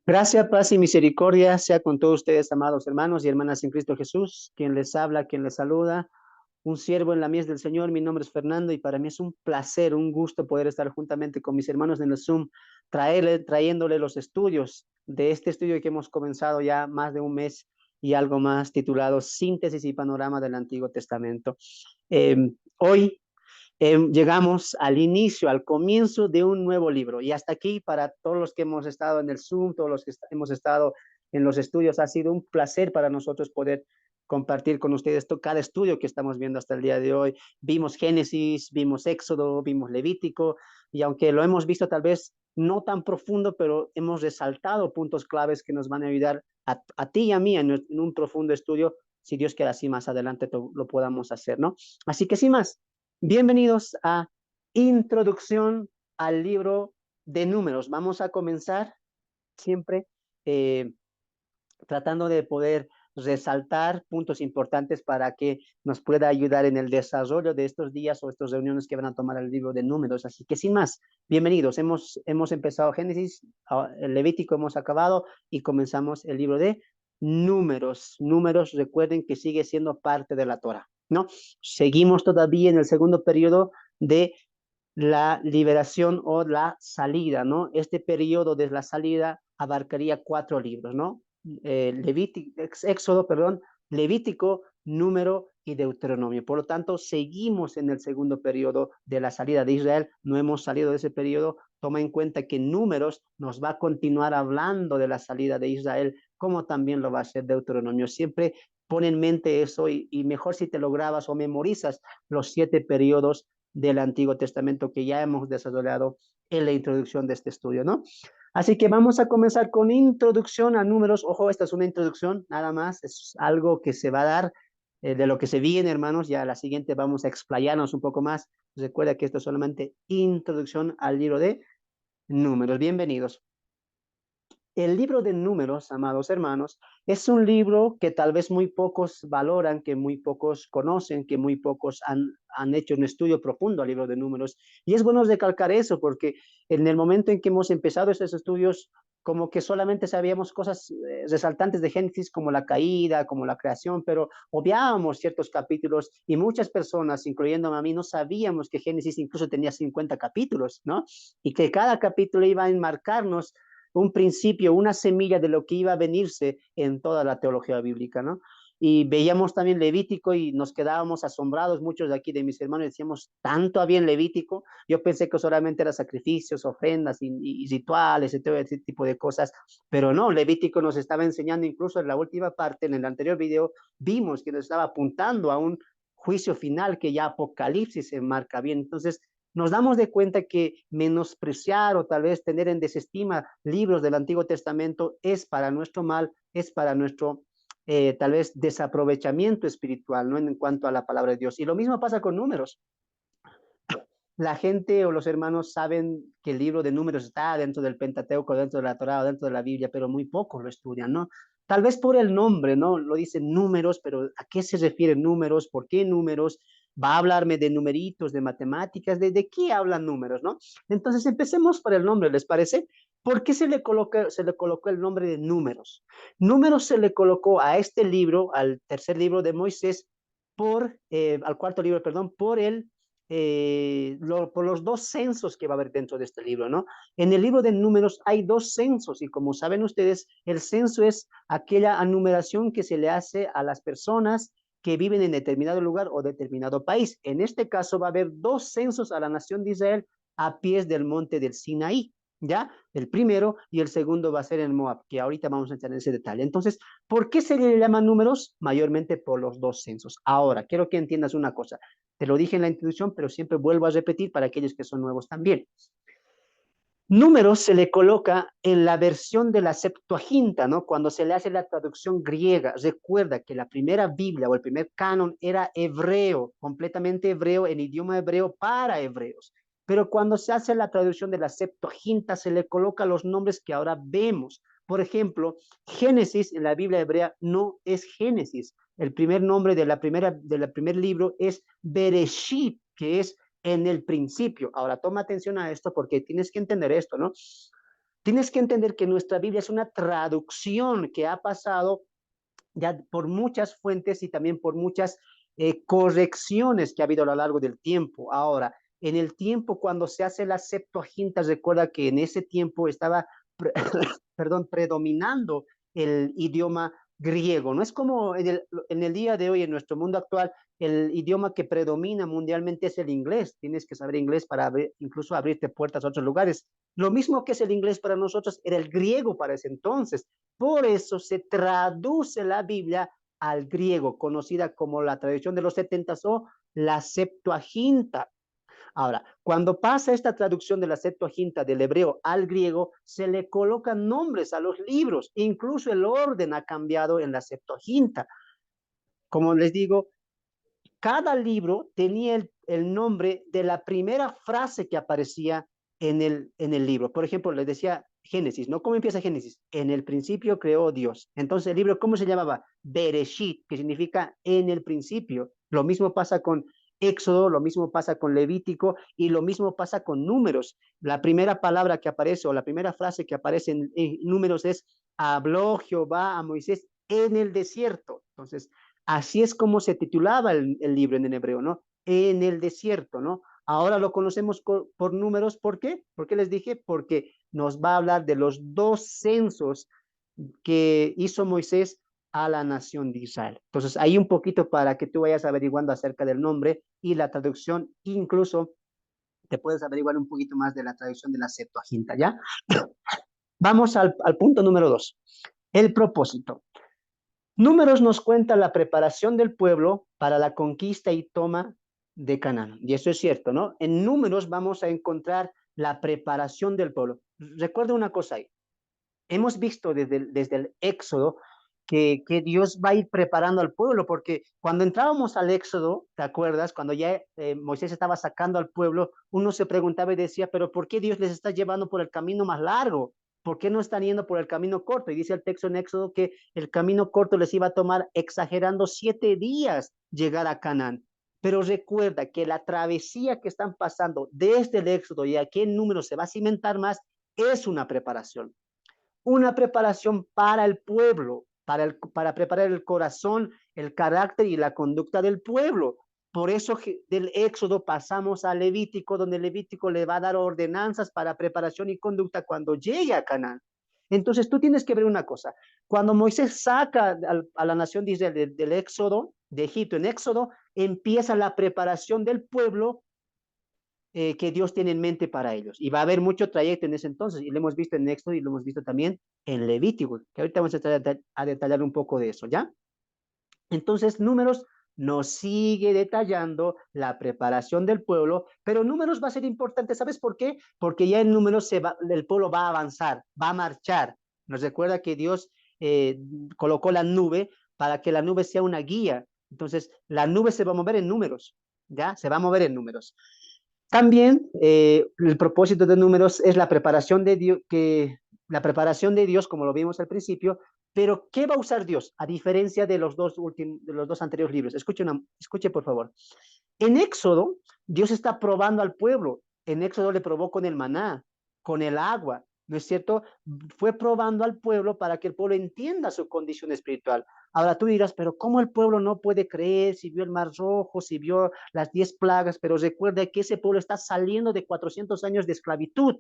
Gracia, paz y misericordia sea con todos ustedes, amados hermanos y hermanas en Cristo Jesús. Quien les habla, quien les saluda, un siervo en la mies del Señor. Mi nombre es Fernando y para mí es un placer, un gusto poder estar juntamente con mis hermanos en el Zoom, trayéndole los estudios de este estudio que hemos comenzado ya más de un mes y algo más, titulado Síntesis y Panorama del Antiguo Testamento. Hoy llegamos al inicio, al comienzo de un nuevo libro. Y hasta aquí, para todos los que hemos estado en el Zoom, todos los que hemos estado en los estudios, ha sido un placer para nosotros poder compartir con ustedes cada estudio que estamos viendo hasta el día de hoy. Vimos Génesis, vimos Éxodo, vimos Levítico, y aunque lo hemos visto tal vez no tan profundo, pero hemos resaltado puntos claves que nos van a ayudar a ti y a mí en un profundo estudio, si Dios quiere así más adelante lo podamos hacer, ¿no? Así que sin más, bienvenidos a Introducción al libro de Números. Vamos a comenzar siempre eh, tratando de poder resaltar puntos importantes para que nos pueda ayudar en el desarrollo de estos días o estas reuniones que van a tomar el libro de Números. Así que sin más, bienvenidos. Hemos empezado Génesis, el Levítico hemos acabado y comenzamos el libro de Números. Números, recuerden que sigue siendo parte de la Torah, ¿no? Seguimos todavía en el segundo periodo de la liberación o la salida, ¿no? Este periodo de la salida abarcaría 4 libros, ¿no? Éxodo, perdón, Levítico, Número y Deuteronomio. Por lo tanto, seguimos en el segundo periodo de la salida de Israel, no hemos salido de ese periodo. Toma en cuenta que Números nos va a continuar hablando de la salida de Israel, como también lo va a hacer Deuteronomio. Siempre pon en mente eso y mejor si te lo grabas o memorizas los 7 periodos del Antiguo Testamento que ya hemos desarrollado en la introducción de este estudio, ¿no? Así que vamos a comenzar con introducción a Números. Ojo, esta es una introducción, nada más, es algo que se va a dar de lo que se viene, hermanos. Ya a la siguiente vamos a explayarnos un poco más. Recuerda que esto es solamente introducción al libro de Números. Bienvenidos. El libro de Números, amados hermanos, es un libro que tal vez muy pocos valoran, que muy pocos conocen, que muy pocos han hecho un estudio profundo al libro de Números. Y es bueno recalcar eso, porque en el momento en que hemos empezado estos estudios, como que solamente sabíamos cosas resaltantes de Génesis, como la caída, como la creación, pero obviábamos ciertos capítulos y muchas personas, incluyéndome a mí, no sabíamos que Génesis incluso tenía 50 capítulos, ¿no? Y que cada capítulo iba a enmarcarnos un principio, una semilla de lo que iba a venirse en toda la teología bíblica, ¿no? Y veíamos también Levítico y nos quedábamos asombrados, muchos de aquí de mis hermanos decíamos, tanto había en Levítico, yo pensé que solamente eran sacrificios, ofrendas y rituales y todo ese tipo de cosas, pero no, Levítico nos estaba enseñando, incluso en la última parte, en el anterior video, vimos que nos estaba apuntando a un juicio final que ya Apocalipsis se marca bien. Entonces, nos damos de cuenta que menospreciar o tal vez tener en desestima libros del Antiguo Testamento es para nuestro mal, es para nuestro tal vez desaprovechamiento espiritual, ¿no? En cuanto a la palabra de Dios. Y lo mismo pasa con Números. La gente o los hermanos saben que el libro de Números está dentro del Pentateuco, dentro de la Torá, dentro de la Biblia, pero muy pocos lo estudian, ¿no? Tal vez por el nombre, ¿no? Lo dicen números, pero ¿a qué se refieren números? ¿Por qué números? Va a hablarme de numeritos, de matemáticas, ¿de qué hablan números, no? Entonces empecemos por el nombre, ¿les parece? ¿Por qué se le colocó el nombre de números? Números se le colocó a este libro, al tercer libro de Moisés, al cuarto libro, perdón, por los 2 censos que va a haber dentro de este libro, ¿no? En el libro de Números hay 2 censos y como saben ustedes, el censo es aquella enumeración que se le hace a las personas que viven en determinado lugar o determinado país. En este caso va a haber 2 censos a la nación de Israel a pies del monte del Sinaí, ¿ya? El primero y el segundo va a ser en Moab, que ahorita vamos a entrar en ese detalle. Entonces, ¿por qué se le llaman números? Mayormente por los 2 censos. Ahora, quiero que entiendas una cosa. Te lo dije en la introducción, pero siempre vuelvo a repetir para aquellos que son nuevos también. Números se le coloca en la versión de la Septuaginta, ¿no? Cuando se le hace la traducción griega. Recuerda que la primera Biblia o el primer canon era hebreo, completamente hebreo, en idioma hebreo para hebreos. Pero cuando se hace la traducción de la Septuaginta, se le coloca los nombres que ahora vemos. Por ejemplo, Génesis en la Biblia hebrea no es Génesis. El primer nombre del primer libro es Bereshit, que es en el principio. Ahora toma atención a esto porque tienes que entender esto, ¿no? Tienes que entender que nuestra Biblia es una traducción que ha pasado ya por muchas fuentes y también por muchas correcciones que ha habido a lo largo del tiempo. Ahora, en el tiempo cuando se hace la Septuaginta, recuerda que en ese tiempo estaba, perdón, predominando el idioma griego. No es como en el día de hoy, en nuestro mundo actual, el idioma que predomina mundialmente es el inglés. Tienes que saber inglés para incluso abrirte puertas a otros lugares. Lo mismo que es el inglés para nosotros, era el griego para ese entonces. Por eso se traduce la Biblia al griego, conocida como la tradición de los 70 o la Septuaginta. Ahora, cuando pasa esta traducción de la Septuaginta del hebreo al griego, se le colocan nombres a los libros, incluso el orden ha cambiado en la Septuaginta. Como les digo, cada libro tenía el nombre de la primera frase que aparecía en el libro. Por ejemplo, les decía Génesis, ¿no? ¿Cómo empieza Génesis? En el principio creó Dios. Entonces el libro, ¿cómo se llamaba? Bereshit, que significa en el principio. Lo mismo pasa con Éxodo, lo mismo pasa con Levítico y lo mismo pasa con Números. La primera palabra que aparece o la primera frase que aparece en Números es, habló Jehová a Moisés en el desierto. Entonces, así es como se titulaba el libro en hebreo, ¿no? En el desierto, ¿no? Ahora lo conocemos por números, ¿por qué? ¿Por qué les dije? Porque nos va a hablar de los dos censos que hizo Moisés a la nación de Israel. Entonces, ahí un poquito para que tú vayas averiguando acerca del nombre y la traducción, incluso te puedes averiguar un poquito más de la traducción de la Septuaginta, ¿ya? Vamos al punto número 2, el propósito. Números nos cuenta la preparación del pueblo para la conquista y toma de Canaán. Y eso es cierto, ¿no? En Números vamos a encontrar la preparación del pueblo. Recuerda una cosa ahí. Hemos visto desde el Éxodo que Dios va a ir preparando al pueblo, porque cuando entrábamos al Éxodo, ¿te acuerdas? Cuando ya Moisés estaba sacando al pueblo, uno se preguntaba y decía, pero ¿por qué Dios les está llevando por el camino más largo? ¿Por qué no están yendo por el camino corto? Y dice el texto en Éxodo que el camino corto les iba a tomar, exagerando, 7 días llegar a Canaán. Pero recuerda que la travesía que están pasando desde el Éxodo y aquí en Números se va a cimentar más, es una preparación para el pueblo, para preparar el corazón, el carácter y la conducta del pueblo. Por eso del Éxodo pasamos a Levítico, donde Levítico le va a dar ordenanzas para preparación y conducta cuando llegue a Canaán. Entonces tú tienes que ver una cosa. Cuando Moisés saca a la nación de Israel del Éxodo, de Egipto en Éxodo, empieza la preparación del pueblo que Dios tiene en mente para ellos. Y va a haber mucho trayecto en ese entonces, y lo hemos visto en Éxodo y lo hemos visto también en Levítico, que ahorita vamos a detallar un poco de eso, ¿ya? Entonces, Números nos sigue detallando la preparación del pueblo, pero Números va a ser importante, ¿sabes por qué? Porque ya en Números el pueblo va a avanzar, va a marchar. Nos recuerda que Dios colocó la nube para que la nube sea una guía. Entonces, la nube se va a mover en Números, ¿ya? Se va a mover en Números. También el propósito de Números es la preparación de Dios, la preparación de Dios, como lo vimos al principio, pero ¿qué va a usar Dios? A diferencia de de los dos anteriores libros. Escuche, por favor. En Éxodo, Dios está probando al pueblo. En Éxodo le probó con el maná, con el agua, ¿no es cierto? Fue probando al pueblo para que el pueblo entienda su condición espiritual. Ahora tú dirás, pero ¿cómo el pueblo no puede creer si vio el mar rojo, si vio las 10 plagas? Pero recuerda que ese pueblo está saliendo de 400 años de esclavitud,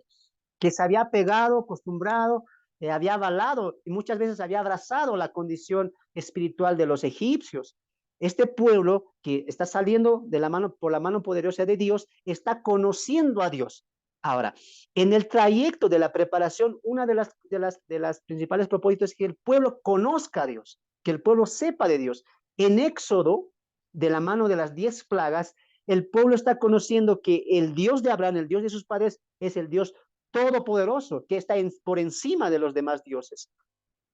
que se había pegado, acostumbrado, había avalado y muchas veces había abrazado la condición espiritual de los egipcios. Este pueblo que está saliendo de la mano, por la mano poderosa de Dios, está conociendo a Dios. Ahora, en el trayecto de la preparación, una de las principales propósitos es que el pueblo conozca a Dios, que el pueblo sepa de Dios. En Éxodo, de la mano de las 10 plagas, el pueblo está conociendo que el Dios de Abraham, el Dios de sus padres, es el Dios todopoderoso, que está por encima de los demás dioses,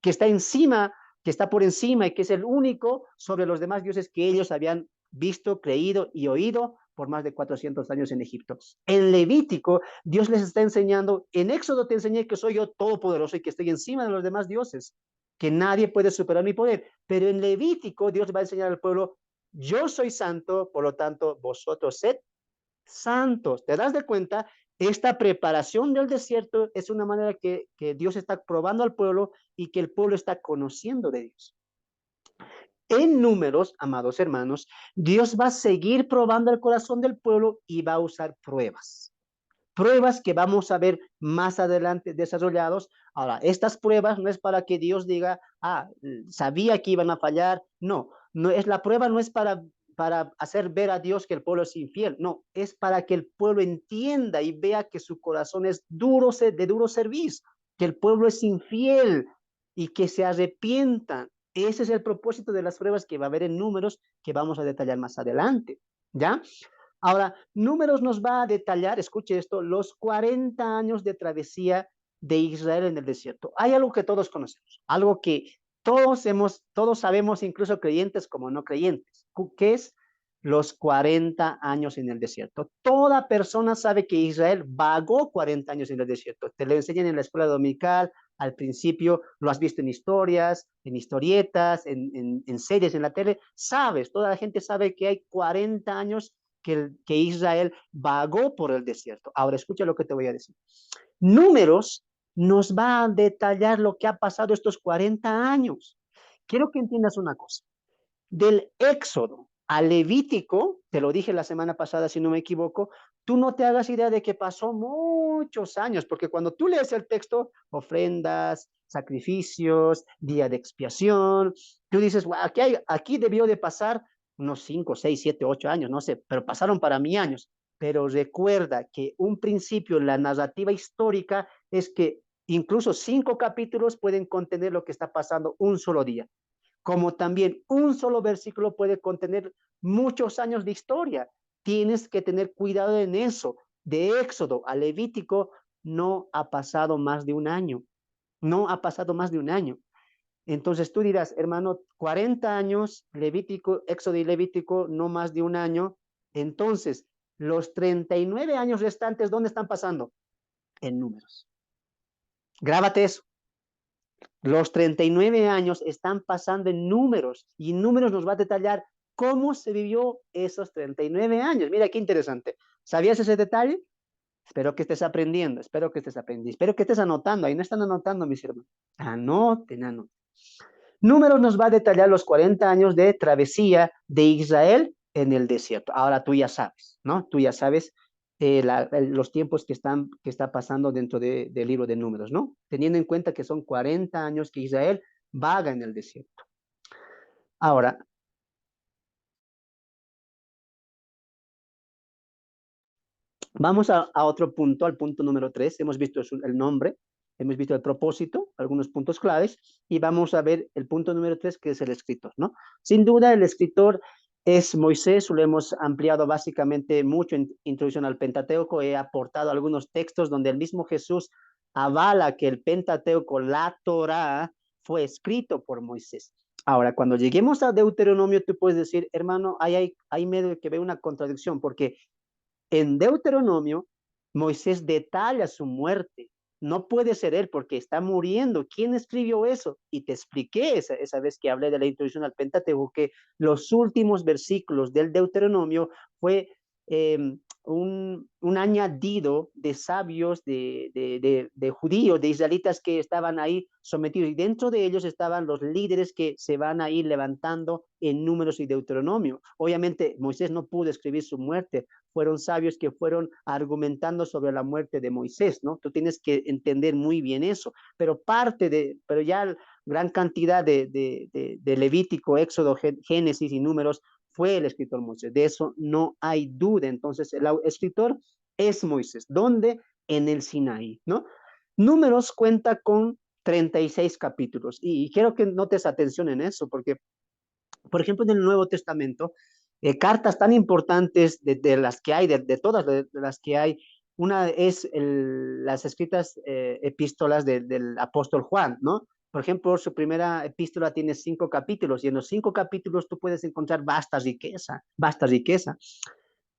que está encima, que está por encima y que es el único sobre los demás dioses que ellos habían visto, creído y oído por más de 400 años en Egipto. En Levítico, Dios les está enseñando, en Éxodo te enseñé que soy yo todopoderoso y que estoy encima de los demás dioses, que nadie puede superar mi poder, pero en Levítico Dios va a enseñar al pueblo, yo soy santo, por lo tanto, vosotros sed santos. ¿Te das de cuenta Esta preparación del desierto es una manera que Dios está probando al pueblo y que el pueblo está conociendo de Dios. En Números, amados hermanos, Dios va a seguir probando el corazón del pueblo y va a usar pruebas. Pruebas que vamos a ver más adelante desarrollados. Ahora, estas pruebas no es para que Dios diga, sabía que iban a fallar. No, no es la prueba, no es para hacer ver a Dios que el pueblo es infiel. No, es para que el pueblo entienda y vea que su corazón es duro, de duro servicio, que el pueblo es infiel y que se arrepientan. Ese es el propósito de las pruebas que va a haber en Números que vamos a detallar más adelante. ¿Ya? Ahora, Números nos va a detallar, escuche esto, los 40 años de travesía de Israel en el desierto. Hay algo que todos conocemos, algo que todos sabemos, incluso creyentes como no creyentes, que es los 40 años en el desierto. Toda persona sabe que Israel vagó 40 años en el desierto. Te lo enseñan en la escuela dominical, al principio, lo has visto en historias, en historietas, en series, en la tele. Sabes, toda la gente sabe que hay 40 años que Israel vagó por el desierto. Ahora escucha lo que te voy a decir. Números nos va a detallar lo que ha pasado estos 40 años. Quiero que entiendas una cosa. Del Éxodo al Levítico, te lo dije la semana pasada, si no me equivoco, tú no te hagas idea de que pasó muchos años, porque cuando tú lees el texto, ofrendas, sacrificios, día de expiación, tú dices, wow, aquí debió de pasar unos 5, 6, 7, 8 años, no sé, pero pasaron para mí años. Pero recuerda que un principio en la narrativa histórica es que incluso 5 capítulos pueden contener lo que está pasando un solo día, como también un solo versículo puede contener muchos años de historia. Tienes que tener cuidado en eso. De Éxodo a Levítico no ha pasado más de un año. No ha pasado más de un año. Entonces tú dirás, hermano, 40 años, Levítico, Éxodo y Levítico, no más de un año. Entonces, los 39 años restantes, ¿dónde están pasando? En Números. Grábate eso. Los 39 años están pasando en Números y Números nos va a detallar cómo se vivió esos 39 años. Mira qué interesante. ¿Sabías ese detalle? Espero que estés aprendiendo, espero que estés aprendiendo, espero que estés anotando. Ahí no están anotando, mis hermanos. Anoten, anoten. Números nos va a detallar los 40 años de travesía de Israel en el desierto. Ahora tú ya sabes, ¿no? Tú ya sabes los tiempos que está pasando dentro del libro de Números, ¿no? Teniendo en cuenta que son 40 años que Israel vaga en el desierto. Ahora, vamos a otro punto, al punto número 3. Hemos visto el nombre, hemos visto el propósito, algunos puntos claves, y vamos a ver el punto número 3, que es el escritor, ¿no? Sin duda, el escritor es Moisés, lo hemos ampliado básicamente mucho en Introducción al Pentateuco, he aportado algunos textos donde el mismo Jesús avala que el Pentateuco, la Torá, fue escrito por Moisés. Ahora, cuando lleguemos a Deuteronomio, tú puedes decir, hermano, hay medio que ve una contradicción, porque en Deuteronomio, Moisés detalla su muerte. No puede ser él porque está muriendo. ¿Quién escribió eso? Y te expliqué esa vez que hablé de la introducción al Pentateuco que los últimos versículos del Deuteronomio fue eh, un añadido de sabios, de judíos, de israelitas que estaban ahí sometidos. Y dentro de ellos estaban los líderes que se van a ir levantando en Números y Deuteronomio. Obviamente Moisés no pudo escribir su muerte, fueron sabios que fueron argumentando sobre la muerte de Moisés, ¿no? Tú tienes que entender muy bien eso, pero ya gran cantidad de Levítico, Éxodo, Génesis y Números fue el escritor Moisés, de eso no hay duda. Entonces el escritor es Moisés. ¿Dónde? En el Sinaí, ¿no? Números cuenta con 36 capítulos y quiero que notes atención en eso, porque por ejemplo, en el Nuevo Testamento, cartas tan importantes las que hay, de todas las que hay, una es las escritas epístolas del apóstol Juan, ¿no? Por ejemplo, su primera epístola tiene 5 capítulos y en los 5 capítulos tú puedes encontrar vasta riqueza, vasta riqueza.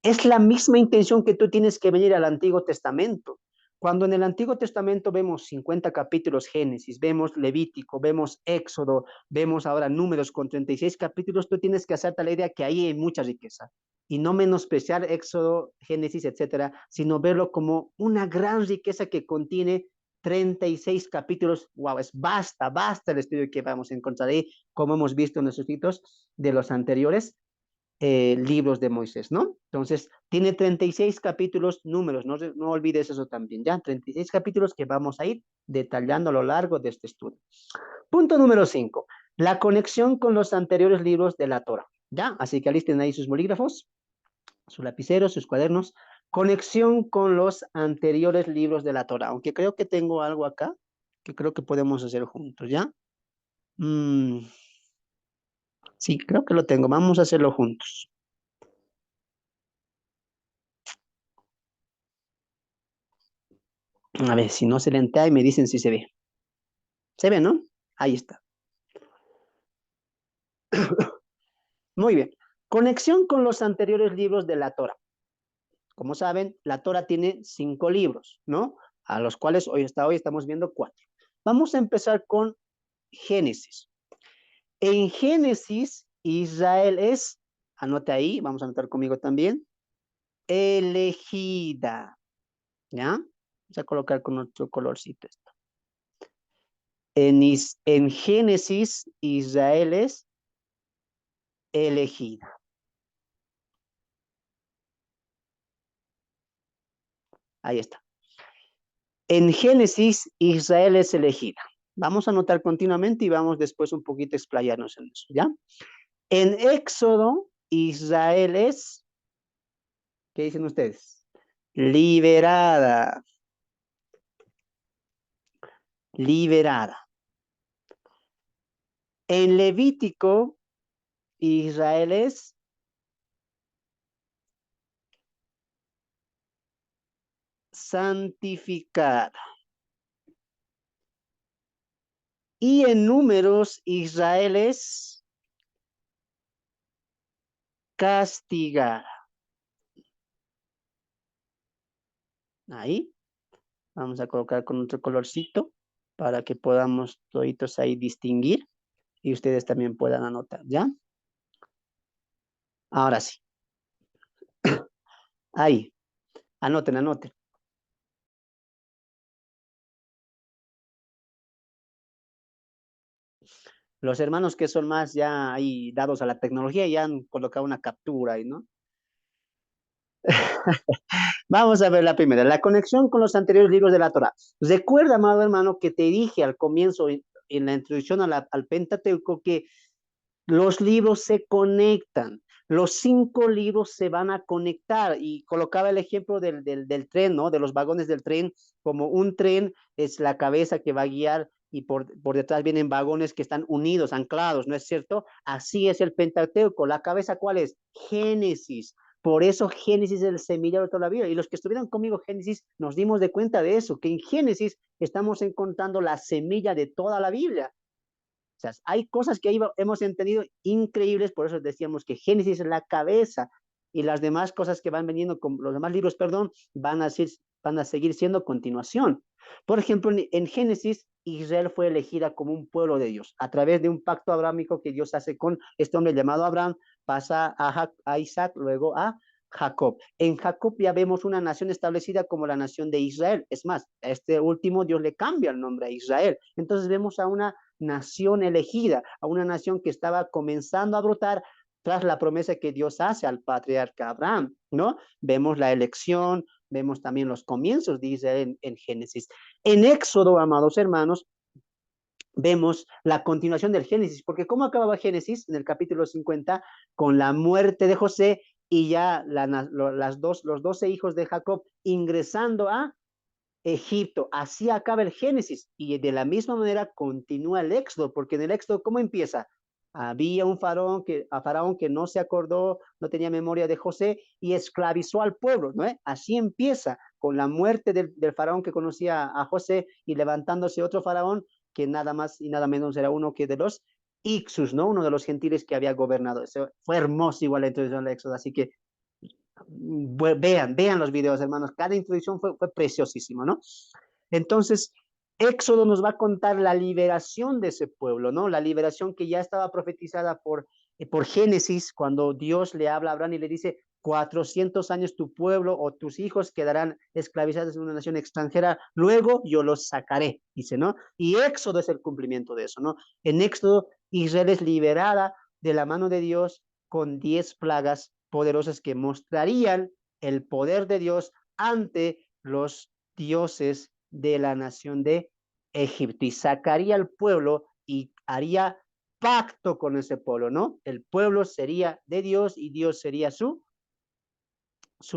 Es la misma intención que tú tienes que venir al Antiguo Testamento. Cuando en el Antiguo Testamento vemos 50 capítulos Génesis, vemos Levítico, vemos Éxodo, vemos ahora Números con 36 capítulos, tú tienes que hacerte la idea que ahí hay mucha riqueza. Y no menospreciar Éxodo, Génesis, etcétera, sino verlo como una gran riqueza que contiene 36 capítulos. Wow, es basta el estudio que vamos a encontrar ahí, como hemos visto en nuestros títulos de los anteriores libros de Moisés, ¿no? Entonces, tiene 36 capítulos, números, no olvides eso también, ¿ya? 36 capítulos que vamos a ir detallando a lo largo de este estudio. Punto número 5, la conexión con los anteriores libros de la Torah, ¿ya? Así que alisten ahí sus bolígrafos, sus lapiceros, sus cuadernos. Conexión con los anteriores libros de la Torah, aunque creo que tengo algo acá que creo que podemos hacer juntos, ¿ya? Sí, creo que lo tengo, vamos a hacerlo juntos. A ver, si no se lentea y me dicen si se ve. Se ve, ¿no? Ahí está. Muy bien. Conexión con los anteriores libros de la Torah. Como saben, la Torah tiene 5 libros, ¿no? A los cuales hasta hoy estamos viendo 4. Vamos a empezar con Génesis. En Génesis, Israel es, anote ahí, vamos a anotar conmigo también, elegida, ¿ya? Vamos a colocar con otro colorcito esto. En Génesis, Israel es elegida. Ahí está. En Génesis, Israel es elegida. Vamos a anotar continuamente y vamos después un poquito a explayarnos en eso, ¿ya? En Éxodo, Israel es, ¿qué dicen ustedes? Liberada. Liberada. En Levítico, Israel es santificada. Y en Números, Israel es castigada. Ahí. Vamos a colocar con otro colorcito para que podamos toditos ahí distinguir y ustedes también puedan anotar, ¿ya? Ahora sí. Ahí. Anoten, anoten. Los hermanos que son más ya ahí dados a la tecnología ya han colocado una captura ahí, ¿no? Vamos a ver la primera, la conexión con los anteriores libros de la Torah. Recuerda, amado hermano, que te dije al comienzo, en la introducción al Pentateuco, que los libros se conectan, los 5 libros se van a conectar y colocaba el ejemplo del tren, ¿no? De los vagones del tren, como un tren es la cabeza que va a guiar y por detrás vienen vagones que están unidos, anclados, ¿no es cierto? Así es el Pentateuco. ¿La cabeza cuál es? Génesis. Por eso Génesis es el semillero de toda la vida. Y los que estuvieron conmigo Génesis nos dimos de cuenta de eso, que en Génesis estamos encontrando la semilla de toda la Biblia. O sea, hay cosas que hemos entendido increíbles, por eso decíamos que Génesis es la cabeza y las demás cosas que van veniendo, con los demás libros, perdón, van a seguir siendo continuación. Por ejemplo, en Génesis, Israel fue elegida como un pueblo de Dios a través de un pacto abrámico que Dios hace con este hombre llamado Abraham, pasa a Isaac, luego a Jacob. En Jacob ya vemos una nación establecida como la nación de Israel. Es más, a este último Dios le cambia el nombre a Israel. Entonces vemos a una nación elegida, a una nación que estaba comenzando a brotar tras la promesa que Dios hace al patriarca Abraham, ¿no? Vemos la elección, vemos también los comienzos de Israel en Génesis. En Éxodo, amados hermanos, vemos la continuación del Génesis, porque ¿cómo acababa Génesis en el capítulo 50? Con la muerte de José y ya los 12 hijos de Jacob ingresando a Egipto. Así acaba el Génesis y de la misma manera continúa el Éxodo, porque en el Éxodo, ¿cómo empieza? Había un faraón que no se acordó, no tenía memoria de José y esclavizó al pueblo, ¿no? Así empieza con la muerte del faraón que conocía a José y levantándose otro faraón que nada más y nada menos era uno que de los Ixus, ¿no? Uno de los gentiles que había gobernado. Eso fue hermoso igual la introducción del Éxodo, así que Vean los videos, hermanos. Cada introducción fue preciosísimo, ¿no? Entonces, Éxodo nos va a contar la liberación de ese pueblo, ¿no? La liberación que ya estaba profetizada por Génesis, cuando Dios le habla a Abraham y le dice, 400 años tu pueblo o tus hijos quedarán esclavizados en una nación extranjera, luego yo los sacaré, dice, ¿no? Y Éxodo es el cumplimiento de eso, ¿no? En Éxodo, Israel es liberada de la mano de Dios con 10 plagas poderosas que mostrarían el poder de Dios ante los dioses de la nación de Egipto y sacaría al pueblo y haría pacto con ese pueblo, ¿no? El pueblo sería de Dios y Dios sería su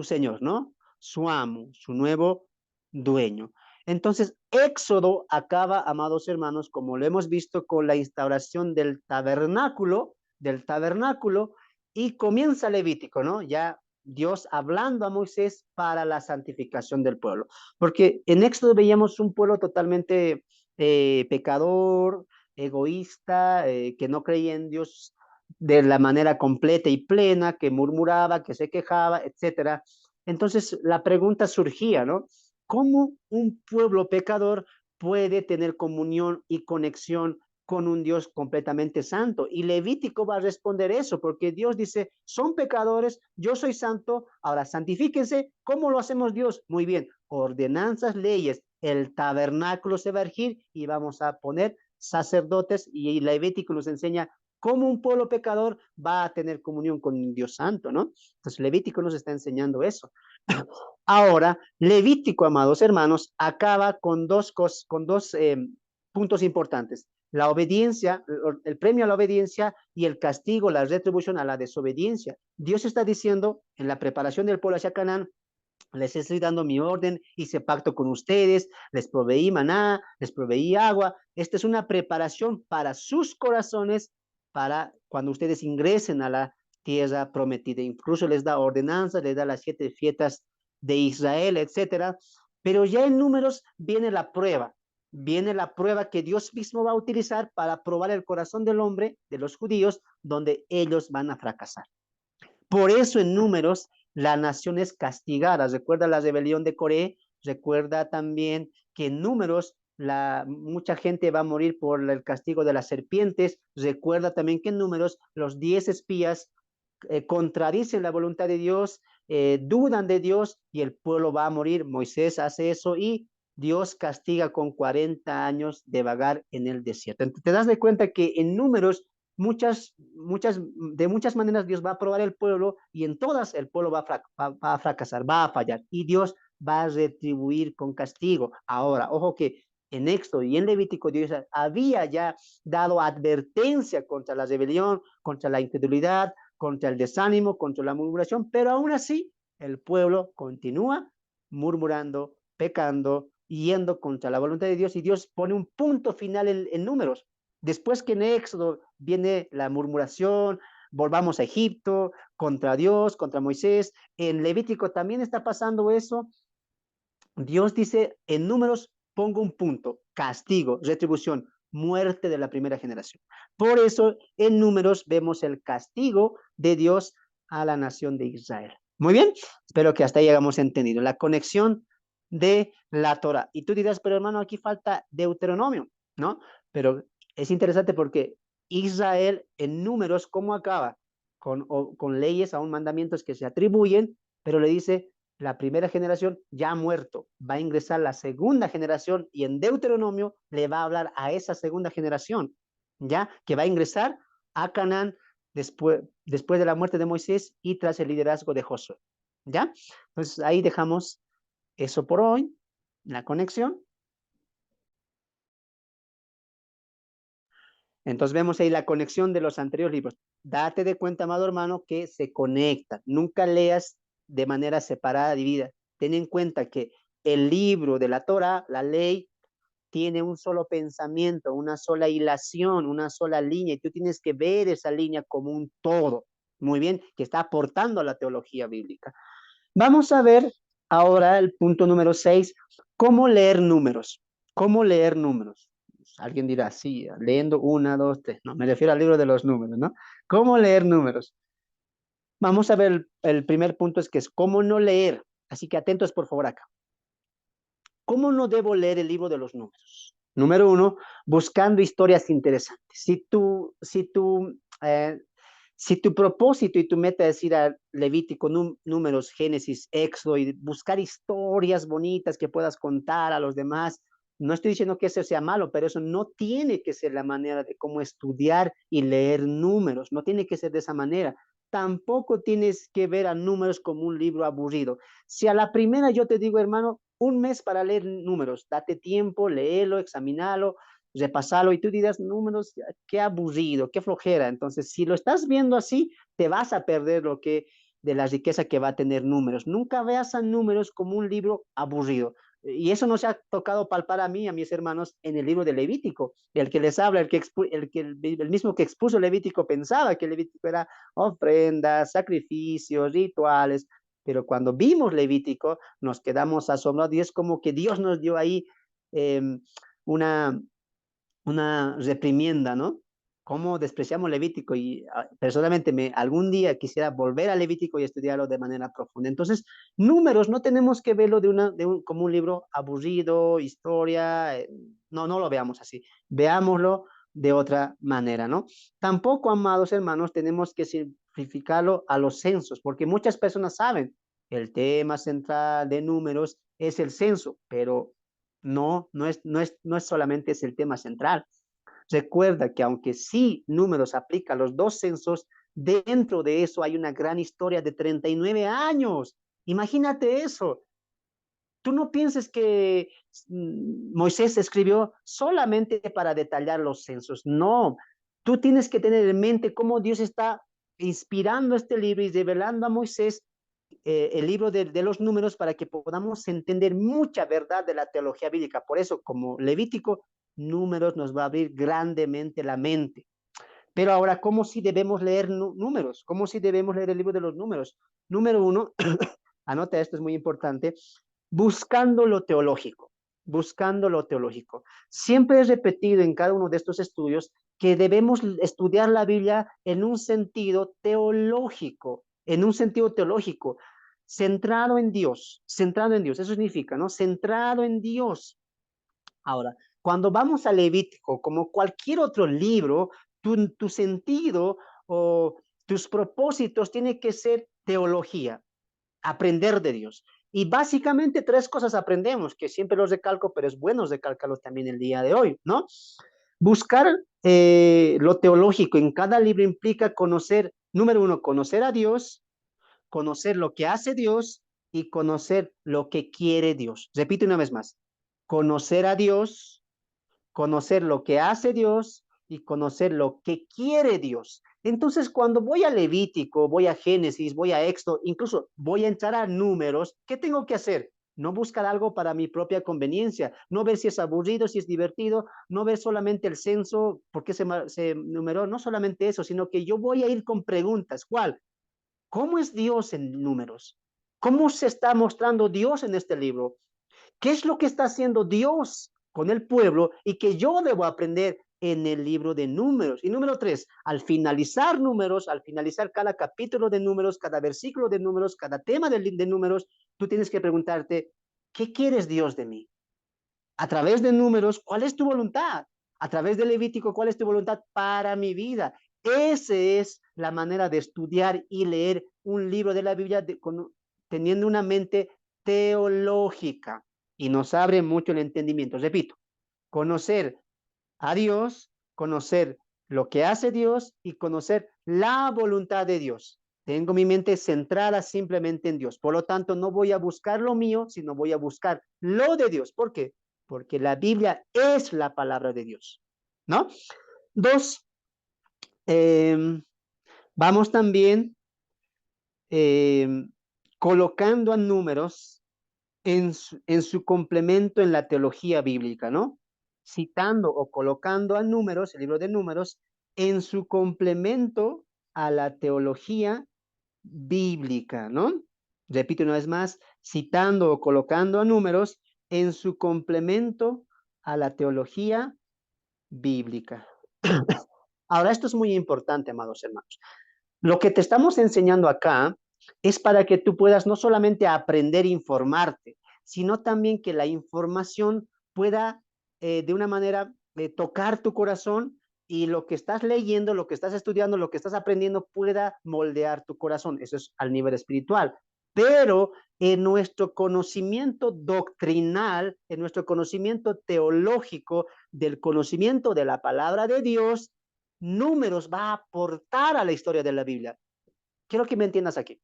Señor, ¿no? Su amo, su nuevo dueño. Entonces, Éxodo acaba, amados hermanos, como lo hemos visto con la instauración del tabernáculo, y comienza Levítico, ¿no? Ya Dios hablando a Moisés para la santificación del pueblo. Porque en Éxodo veíamos un pueblo totalmente pecador, egoísta, que no creía en Dios de la manera completa y plena, que murmuraba, que se quejaba, etcétera. Entonces la pregunta surgía, ¿no? ¿Cómo un pueblo pecador puede tener comunión y conexión con un Dios completamente santo? Y Levítico va a responder eso, porque Dios dice, son pecadores, yo soy santo, ahora santifíquense. ¿Cómo lo hacemos Dios? Muy bien, ordenanzas, leyes, el tabernáculo se va a erigir y vamos a poner sacerdotes, y Levítico nos enseña cómo un pueblo pecador va a tener comunión con un Dios santo, ¿no? Entonces Levítico nos está enseñando eso. Ahora, Levítico, amados hermanos, acaba con dos puntos importantes. La obediencia, el premio a la obediencia y el castigo, la retribución a la desobediencia. Dios está diciendo en la preparación del pueblo hacia Canaán, les estoy dando mi orden, hice pacto con ustedes, les proveí maná, les proveí agua. Esta es una preparación para sus corazones, para cuando ustedes ingresen a la tierra prometida. Incluso les da ordenanzas, les da las 7 fiestas de Israel, etcétera. Pero ya en números viene la prueba que Dios mismo va a utilizar para probar el corazón del hombre, de los judíos, donde ellos van a fracasar. Por eso en números la nación es castigada. Recuerda la rebelión de Coré, recuerda también que en números mucha gente va a morir por el castigo de las serpientes. Recuerda también que en números los 10 espías contradicen la voluntad de Dios, dudan de Dios y el pueblo va a morir. Moisés hace eso y Dios castiga con 40 años de vagar en el desierto. Entonces, te das de cuenta que en números de muchas maneras Dios va a probar el pueblo y en todas el pueblo va a fracasar, va a fallar y Dios va a retribuir con castigo. Ahora, ojo que en Éxodo y en Levítico Dios había ya dado advertencia contra la rebelión, contra la incredulidad, contra el desánimo, contra la murmuración, pero aún así el pueblo continúa murmurando, pecando, yendo contra la voluntad de Dios y Dios pone un punto final en números. Después que en Éxodo viene la murmuración, volvamos a Egipto, contra Dios, contra Moisés, en Levítico también está pasando eso. Dios dice, en números pongo un punto, castigo, retribución, muerte de la primera generación. Por eso en números vemos el castigo de Dios a la nación de Israel. Muy bien, espero que hasta ahí hayamos entendido la conexión de la Torah. Y tú dirás, pero hermano, aquí falta Deuteronomio, ¿no? Pero es interesante porque Israel en números, ¿cómo acaba? Con leyes, aún mandamientos que se atribuyen, pero le dice, la primera generación ya ha muerto, va a ingresar la segunda generación y en Deuteronomio le va a hablar a esa segunda generación, ya que va a ingresar a Canaán después de la muerte de Moisés y tras el liderazgo de Josué, ¿ya? Entonces ahí dejamos eso por hoy, la conexión. Entonces vemos ahí la conexión de los anteriores libros. Date de cuenta, amado hermano, que se conectan. Nunca leas de manera separada, dividida. Ten en cuenta que el libro de la Torah, la ley, tiene un solo pensamiento, una sola hilación, una sola línea, y tú tienes que ver esa línea como un todo, muy bien, que está aportando a la teología bíblica. Vamos a ver ahora el punto número 6, cómo leer números. ¿Cómo leer números? Alguien dirá, sí, leyendo una, dos, tres. No, me refiero al libro de los números, ¿no? ¿Cómo leer números? Vamos a ver el primer punto, es que es cómo no leer. Así que atentos por favor acá. ¿Cómo no debo leer el libro de los números? Número uno, buscando historias interesantes. Si tu propósito y tu meta es ir a Levítico, Números, Génesis, Éxodo y buscar historias bonitas que puedas contar a los demás, no estoy diciendo que eso sea malo, pero eso no tiene que ser la manera de cómo estudiar y leer números. No tiene que ser de esa manera. Tampoco tienes que ver a números como un libro aburrido. Si a la primera yo te digo, hermano, un mes para leer números, date tiempo, léelo, examinalo, repasalo y tú dirás, números, qué aburrido, qué flojera. Entonces, si lo estás viendo así, te vas a perder lo que de la riqueza que va a tener números. Nunca veas a números como un libro aburrido. Y eso no se ha tocado palpar a mí, a mis hermanos, en el libro de Levítico. El que les habla, el mismo que expuso Levítico pensaba que Levítico era ofrendas, sacrificios, rituales, pero cuando vimos Levítico nos quedamos asombrados y es como que Dios nos dio ahí eh, una, una reprimienda, ¿no? Cómo despreciamos Levítico y personalmente algún día quisiera volver a Levítico y estudiarlo de manera profunda. Entonces, números no tenemos que verlo como un libro aburrido, historia, no, no lo veamos así, veámoslo de otra manera, ¿no? Tampoco, amados hermanos, tenemos que simplificarlo a los censos, porque muchas personas saben, el tema central de números es el censo, pero no es solamente es el tema central. Recuerda que aunque sí números aplica a los dos censos, dentro de eso hay una gran historia de 39 años. Imagínate eso. Tú no pienses que Moisés escribió solamente para detallar los censos. No, tú tienes que tener en mente cómo Dios está inspirando este libro y revelando a Moisés el libro de los números para que podamos entender mucha verdad de la teología bíblica. Por eso, como Levítico, números nos va a abrir grandemente la mente. Pero ahora, ¿cómo si debemos leer números? ¿Cómo si debemos leer el libro de los números? Número uno, anota esto, es muy importante, buscando lo teológico, buscando lo teológico. Siempre he repetido en cada uno de estos estudios que debemos estudiar la Biblia en un sentido teológico, centrado en Dios, eso significa, ¿no? Centrado en Dios. Ahora, cuando vamos a Levítico, como cualquier otro libro, tu sentido o tus propósitos tienen que ser teología, aprender de Dios. Y básicamente tres cosas aprendemos, que siempre los recalco, pero es bueno recalcarlos también el día de hoy, ¿no? Buscar lo teológico en cada libro implica conocer, número uno, conocer a Dios, conocer lo que hace Dios y conocer lo que quiere Dios. Repito una vez más, conocer a Dios, conocer lo que hace Dios y conocer lo que quiere Dios. Entonces, cuando voy a Levítico, voy a Génesis, voy a Éxodo, incluso voy a entrar a números, ¿qué tengo que hacer? No buscar algo para mi propia conveniencia, no ver si es aburrido, si es divertido, no ver solamente el censo, por qué se numeró, no solamente eso, sino que yo voy a ir con preguntas. ¿Cuál? ¿Cómo es Dios en números? ¿Cómo se está mostrando Dios en este libro? ¿Qué es lo que está haciendo Dios con el pueblo y que yo debo aprender en el libro de números? Y número tres, al finalizar números, al finalizar cada capítulo de números, cada versículo de números, cada tema de números, tú tienes que preguntarte, ¿qué quieres Dios de mí? A través de números, ¿cuál es tu voluntad? A través de Levítico, ¿cuál es tu voluntad para mi vida? Esa es la manera de estudiar y leer un libro de la Biblia teniendo una mente teológica y nos abre mucho el entendimiento. Repito, conocer a Dios, conocer lo que hace Dios y conocer la voluntad de Dios. Tengo mi mente centrada simplemente en Dios. Por lo tanto, no voy a buscar lo mío, sino voy a buscar lo de Dios. ¿Por qué? Porque la Biblia es la palabra de Dios. ¿No? Dos, eh, vamos también eh, colocando a números en su complemento en la teología bíblica, ¿no? Citando o colocando a números, el libro de números, en su complemento a la teología bíblica, ¿no? Repito una vez más, citando o colocando a números en su complemento a la teología bíblica. Ahora, esto es muy importante, amados hermanos. Lo que te estamos enseñando acá es para que tú puedas no solamente aprender a informarte, sino también que la información pueda de una manera tocar tu corazón y lo que estás leyendo, lo que estás estudiando, lo que estás aprendiendo pueda moldear tu corazón. Eso es al nivel espiritual. Pero en nuestro conocimiento doctrinal, en nuestro conocimiento teológico, del conocimiento de la palabra de Dios, Números va a aportar a la historia de la Biblia. Quiero que me entiendas aquí.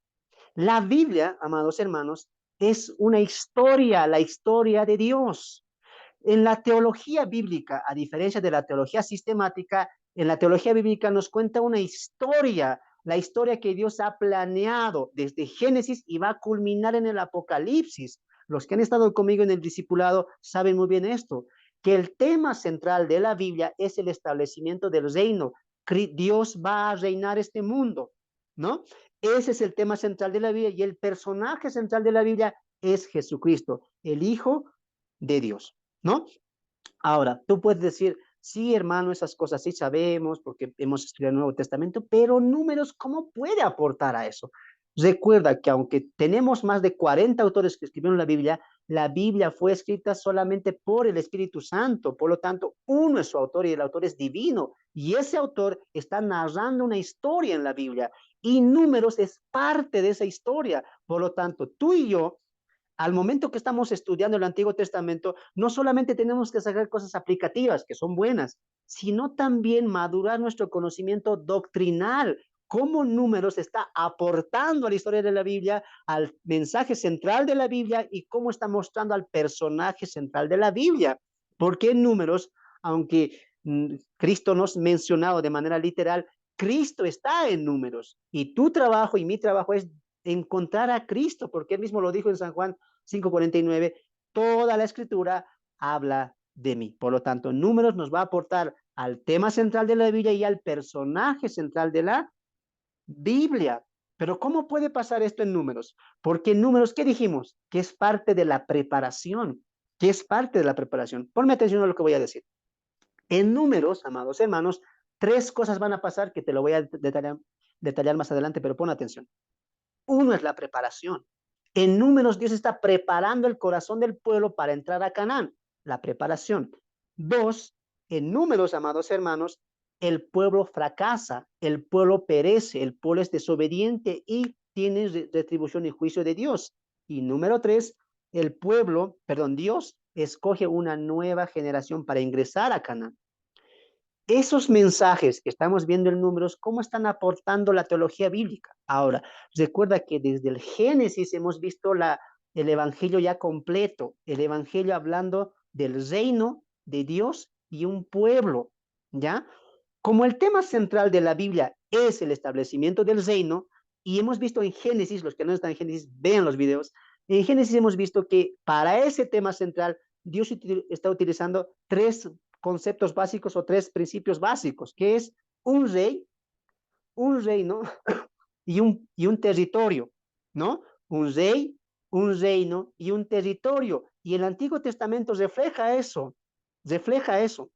La Biblia, amados hermanos, es una historia, la historia de Dios. En la teología bíblica, a diferencia de la teología sistemática, en la teología bíblica nos cuenta una historia, la historia que Dios ha planeado desde Génesis y va a culminar en el Apocalipsis. Los que han estado conmigo en el discipulado saben muy bien esto, que el tema central de la Biblia es el establecimiento del reino. Dios va a reinar este mundo, ¿no? Ese es el tema central de la Biblia y el personaje central de la Biblia es Jesucristo, el Hijo de Dios, ¿no? Ahora, tú puedes decir, sí, hermano, esas cosas sí sabemos porque hemos estudiado el Nuevo Testamento, pero números, ¿cómo puede aportar a eso? Recuerda que aunque tenemos más de 40 autores que escribieron la Biblia fue escrita solamente por el Espíritu Santo, por lo tanto, uno es su autor y el autor es divino, y ese autor está narrando una historia en la Biblia, y números es parte de esa historia, por lo tanto, tú y yo al momento que estamos estudiando el Antiguo Testamento, no solamente tenemos que sacar cosas aplicativas, que son buenas, sino también madurar nuestro conocimiento doctrinal, cómo Números está aportando a la historia de la Biblia, al mensaje central de la Biblia y cómo está mostrando al personaje central de la Biblia. Porque Números, aunque Cristo nos ha mencionado de manera literal, Cristo está en Números y tu trabajo y mi trabajo es encontrar a Cristo, porque él mismo lo dijo en San Juan 5:49, toda la escritura habla de mí. Por lo tanto, Números nos va a aportar al tema central de la Biblia y al personaje central de la Biblia. Pero ¿cómo puede pasar esto en Números? Porque en Números, ¿qué dijimos? Que es parte de la preparación, que es parte de la preparación. Ponme atención a lo que voy a decir. En Números, amados hermanos, tres cosas van a pasar que te lo voy a detallar más adelante, pero pon atención. Uno es la preparación. En Números, Dios está preparando el corazón del pueblo para entrar a Canaán, la preparación. Dos, en Números, amados hermanos, el pueblo fracasa, el pueblo perece, el pueblo es desobediente y tiene retribución y juicio de Dios. Y número tres, Dios escoge una nueva generación para ingresar a Canaán. Esos mensajes que estamos viendo en Números, ¿cómo están aportando la teología bíblica? Ahora, recuerda que desde el Génesis hemos visto el Evangelio ya completo, el Evangelio hablando del reino de Dios y un pueblo, ¿ya? Como el tema central de la Biblia es el establecimiento del reino, y hemos visto en Génesis, los que no están en Génesis, vean los videos, en Génesis hemos visto que para ese tema central Dios está utilizando tres conceptos básicos o tres principios básicos, que es un rey, un reino y un territorio, ¿no? Un rey, un reino y un territorio. Y el Antiguo Testamento refleja eso, refleja eso.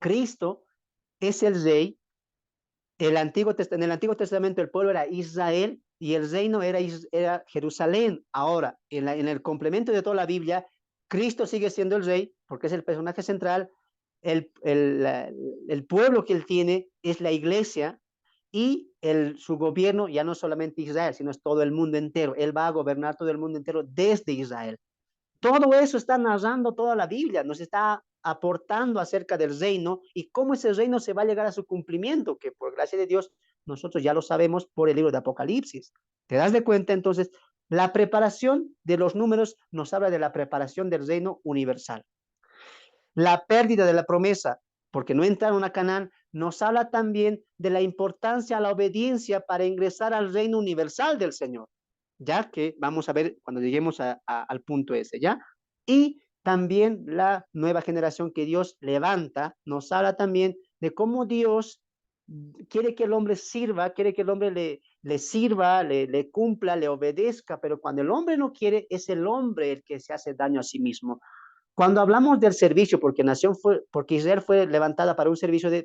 Cristo es el rey, en el Antiguo Testamento el pueblo era Israel y el reino era Jerusalén. Ahora, en el complemento de toda la Biblia, Cristo sigue siendo el rey porque es el personaje central, el pueblo que él tiene es la iglesia y su gobierno ya no solamente Israel, sino es todo el mundo entero. Él va a gobernar todo el mundo entero desde Israel. Todo eso está narrando toda la Biblia, nos está aportando acerca del reino y cómo ese reino se va a llegar a su cumplimiento, que por gracia de Dios nosotros ya lo sabemos por el libro de Apocalipsis. ¿Te das de cuenta? Entonces, la preparación de los números nos habla de la preparación del reino universal. La pérdida de la promesa, porque no entraron a Canaán, nos habla también de la importancia a la obediencia para ingresar al reino universal del Señor, ya que vamos a ver cuando lleguemos al punto ese, ¿ya? Y también la nueva generación que Dios levanta nos habla también de cómo Dios quiere que el hombre sirva, quiere que el hombre le sirva, le cumpla, le obedezca, pero cuando el hombre no quiere, es el hombre el que se hace daño a sí mismo. Cuando hablamos del servicio, porque Israel fue levantada para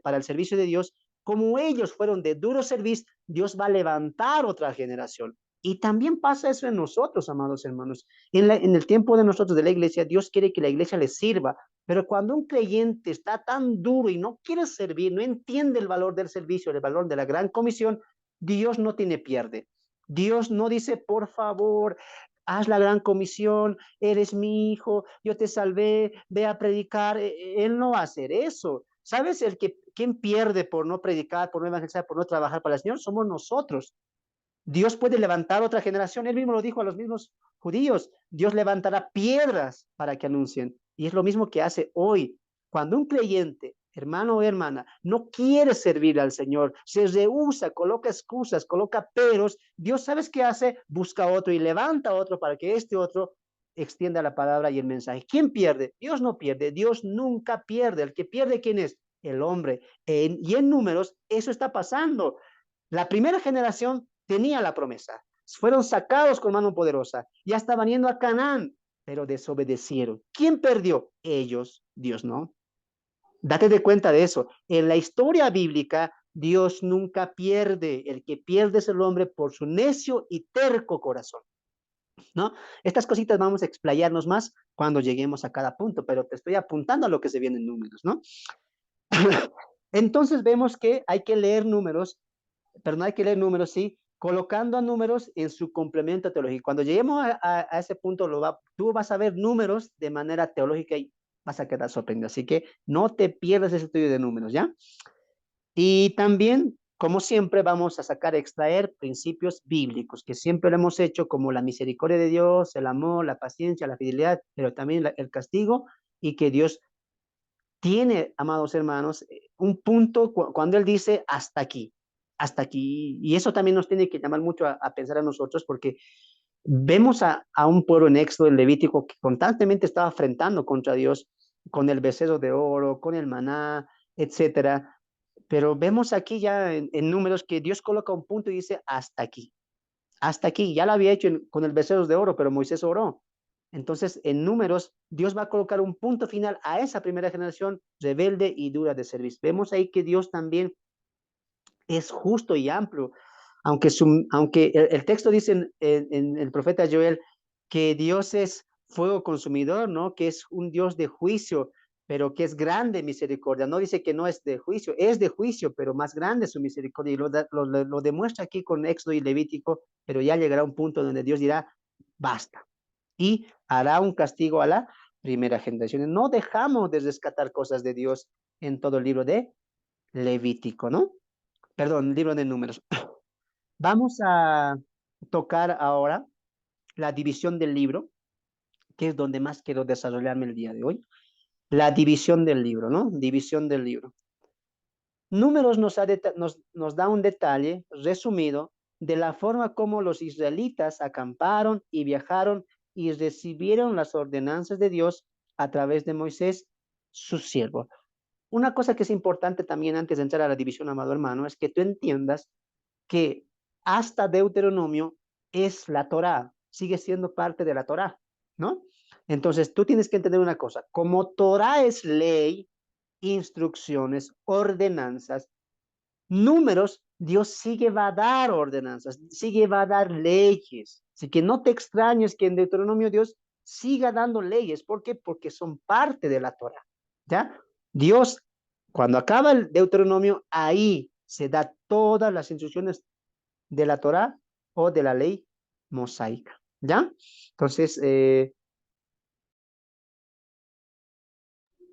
para el servicio de Dios, como ellos fueron de duro servicio, Dios va a levantar otra generación. Y también pasa eso en nosotros, amados hermanos. En el tiempo de nosotros, de la iglesia, Dios quiere que la iglesia le sirva. Pero cuando un creyente está tan duro y no quiere servir, no entiende el valor del servicio, el valor de la gran comisión, Dios no tiene pierde. Dios no dice, por favor, haz la gran comisión, eres mi hijo, yo te salvé, ve a predicar. Él no va a hacer eso. ¿Sabes? ¿Quién pierde por no predicar, por no evangelizar, por no trabajar para el Señor? Somos nosotros. Dios puede levantar otra generación. Él mismo lo dijo a los mismos judíos. Dios levantará piedras para que anuncien. Y es lo mismo que hace hoy. Cuando un creyente, hermano o hermana, no quiere servir al Señor, se rehúsa, coloca excusas, coloca peros, Dios, ¿sabes qué hace? Busca otro y levanta otro para que este otro extienda la palabra y el mensaje. ¿Quién pierde? Dios no pierde. Dios nunca pierde. El que pierde, ¿quién es? El hombre. Y en números, eso está pasando. La primera generación tenía la promesa, fueron sacados con mano poderosa, ya estaban yendo a Canaán, pero desobedecieron. ¿Quién perdió? Ellos, Dios no. Date de cuenta de eso. En la historia bíblica, Dios nunca pierde. El que pierde es el hombre por su necio y terco corazón, ¿no? Estas cositas vamos a explayarnos más cuando lleguemos a cada punto, pero te estoy apuntando a lo que se viene en números, ¿no? Entonces vemos que hay que leer números, pero no hay que leer números, sí, colocando a números en su complemento teológico. Cuando lleguemos a ese punto, tú vas a ver números de manera teológica y vas a quedar sorprendido. Así que no te pierdas ese estudio de números, ¿ya? Y también, como siempre, vamos a sacar, extraer principios bíblicos, que siempre lo hemos hecho, como la misericordia de Dios, el amor, la paciencia, la fidelidad, pero también el castigo, y que Dios tiene, amados hermanos, un punto cuando Él dice hasta aquí, y eso también nos tiene que llamar mucho a pensar a nosotros, porque vemos a un pueblo en Éxodo, el Levítico, que constantemente estaba afrentando contra Dios con el becerro de oro, con el maná, etcétera. Pero vemos aquí ya en números que Dios coloca un punto y dice hasta aquí, ya lo había hecho con el becerro de oro, pero Moisés oró. Entonces, en números, Dios va a colocar un punto final a esa primera generación rebelde y dura de servicio. Vemos ahí que Dios también es justo y amplio, aunque el texto dice en el profeta Joel que Dios es fuego consumidor, ¿no? Que es un Dios de juicio, pero que es grande misericordia. No dice que no es de juicio, pero más grande su misericordia. Y lo demuestra aquí con Éxodo y Levítico, pero ya llegará un punto donde Dios dirá, basta. Y hará un castigo a la primera generación. No dejamos de rescatar cosas de Dios en todo el libro de Levítico, ¿no? Perdón, libro de números. Vamos a tocar ahora la división del libro, que es donde más quiero desarrollarme el día de hoy. La división del libro, ¿no? División del libro. Números nos da un detalle resumido de la forma como los israelitas acamparon y viajaron y recibieron las ordenanzas de Dios a través de Moisés, su siervo. Una cosa que es importante también antes de entrar a la división, amado hermano, es que tú entiendas que hasta Deuteronomio es la Torá, sigue siendo parte de la Torá, ¿no? Entonces tú tienes que entender una cosa, como Torá es ley, instrucciones, ordenanzas, números, Dios sigue va a dar ordenanzas, sigue va a dar leyes. Así que no te extrañes que en Deuteronomio Dios siga dando leyes. ¿Por qué? Porque son parte de la Torah. ¿Ya? Dios, cuando acaba el Deuteronomio, ahí se da todas las instrucciones de la Torah o de la ley mosaica. ¿Ya? Entonces,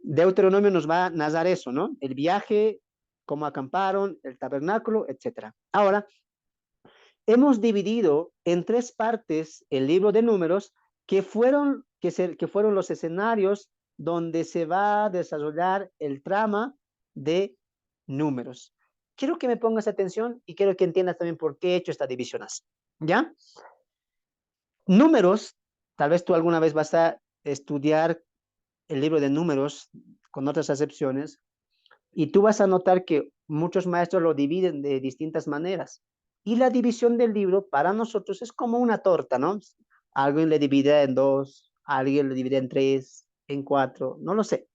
Deuteronomio nos va a narrar eso, ¿no? El viaje, cómo acamparon, el tabernáculo, etcétera. Ahora, hemos dividido en tres partes el libro de números que fueron los escenarios donde se va a desarrollar el trama de números. Quiero que me pongas atención y quiero que entiendas también por qué he hecho esta división así. ¿Ya? Números, tal vez tú alguna vez vas a estudiar el libro de números con otras acepciones y tú vas a notar que muchos maestros lo dividen de distintas maneras. Y la división del libro para nosotros es como una torta, ¿no? Alguien le divide en dos, alguien le divide en tres, en cuatro, no lo sé.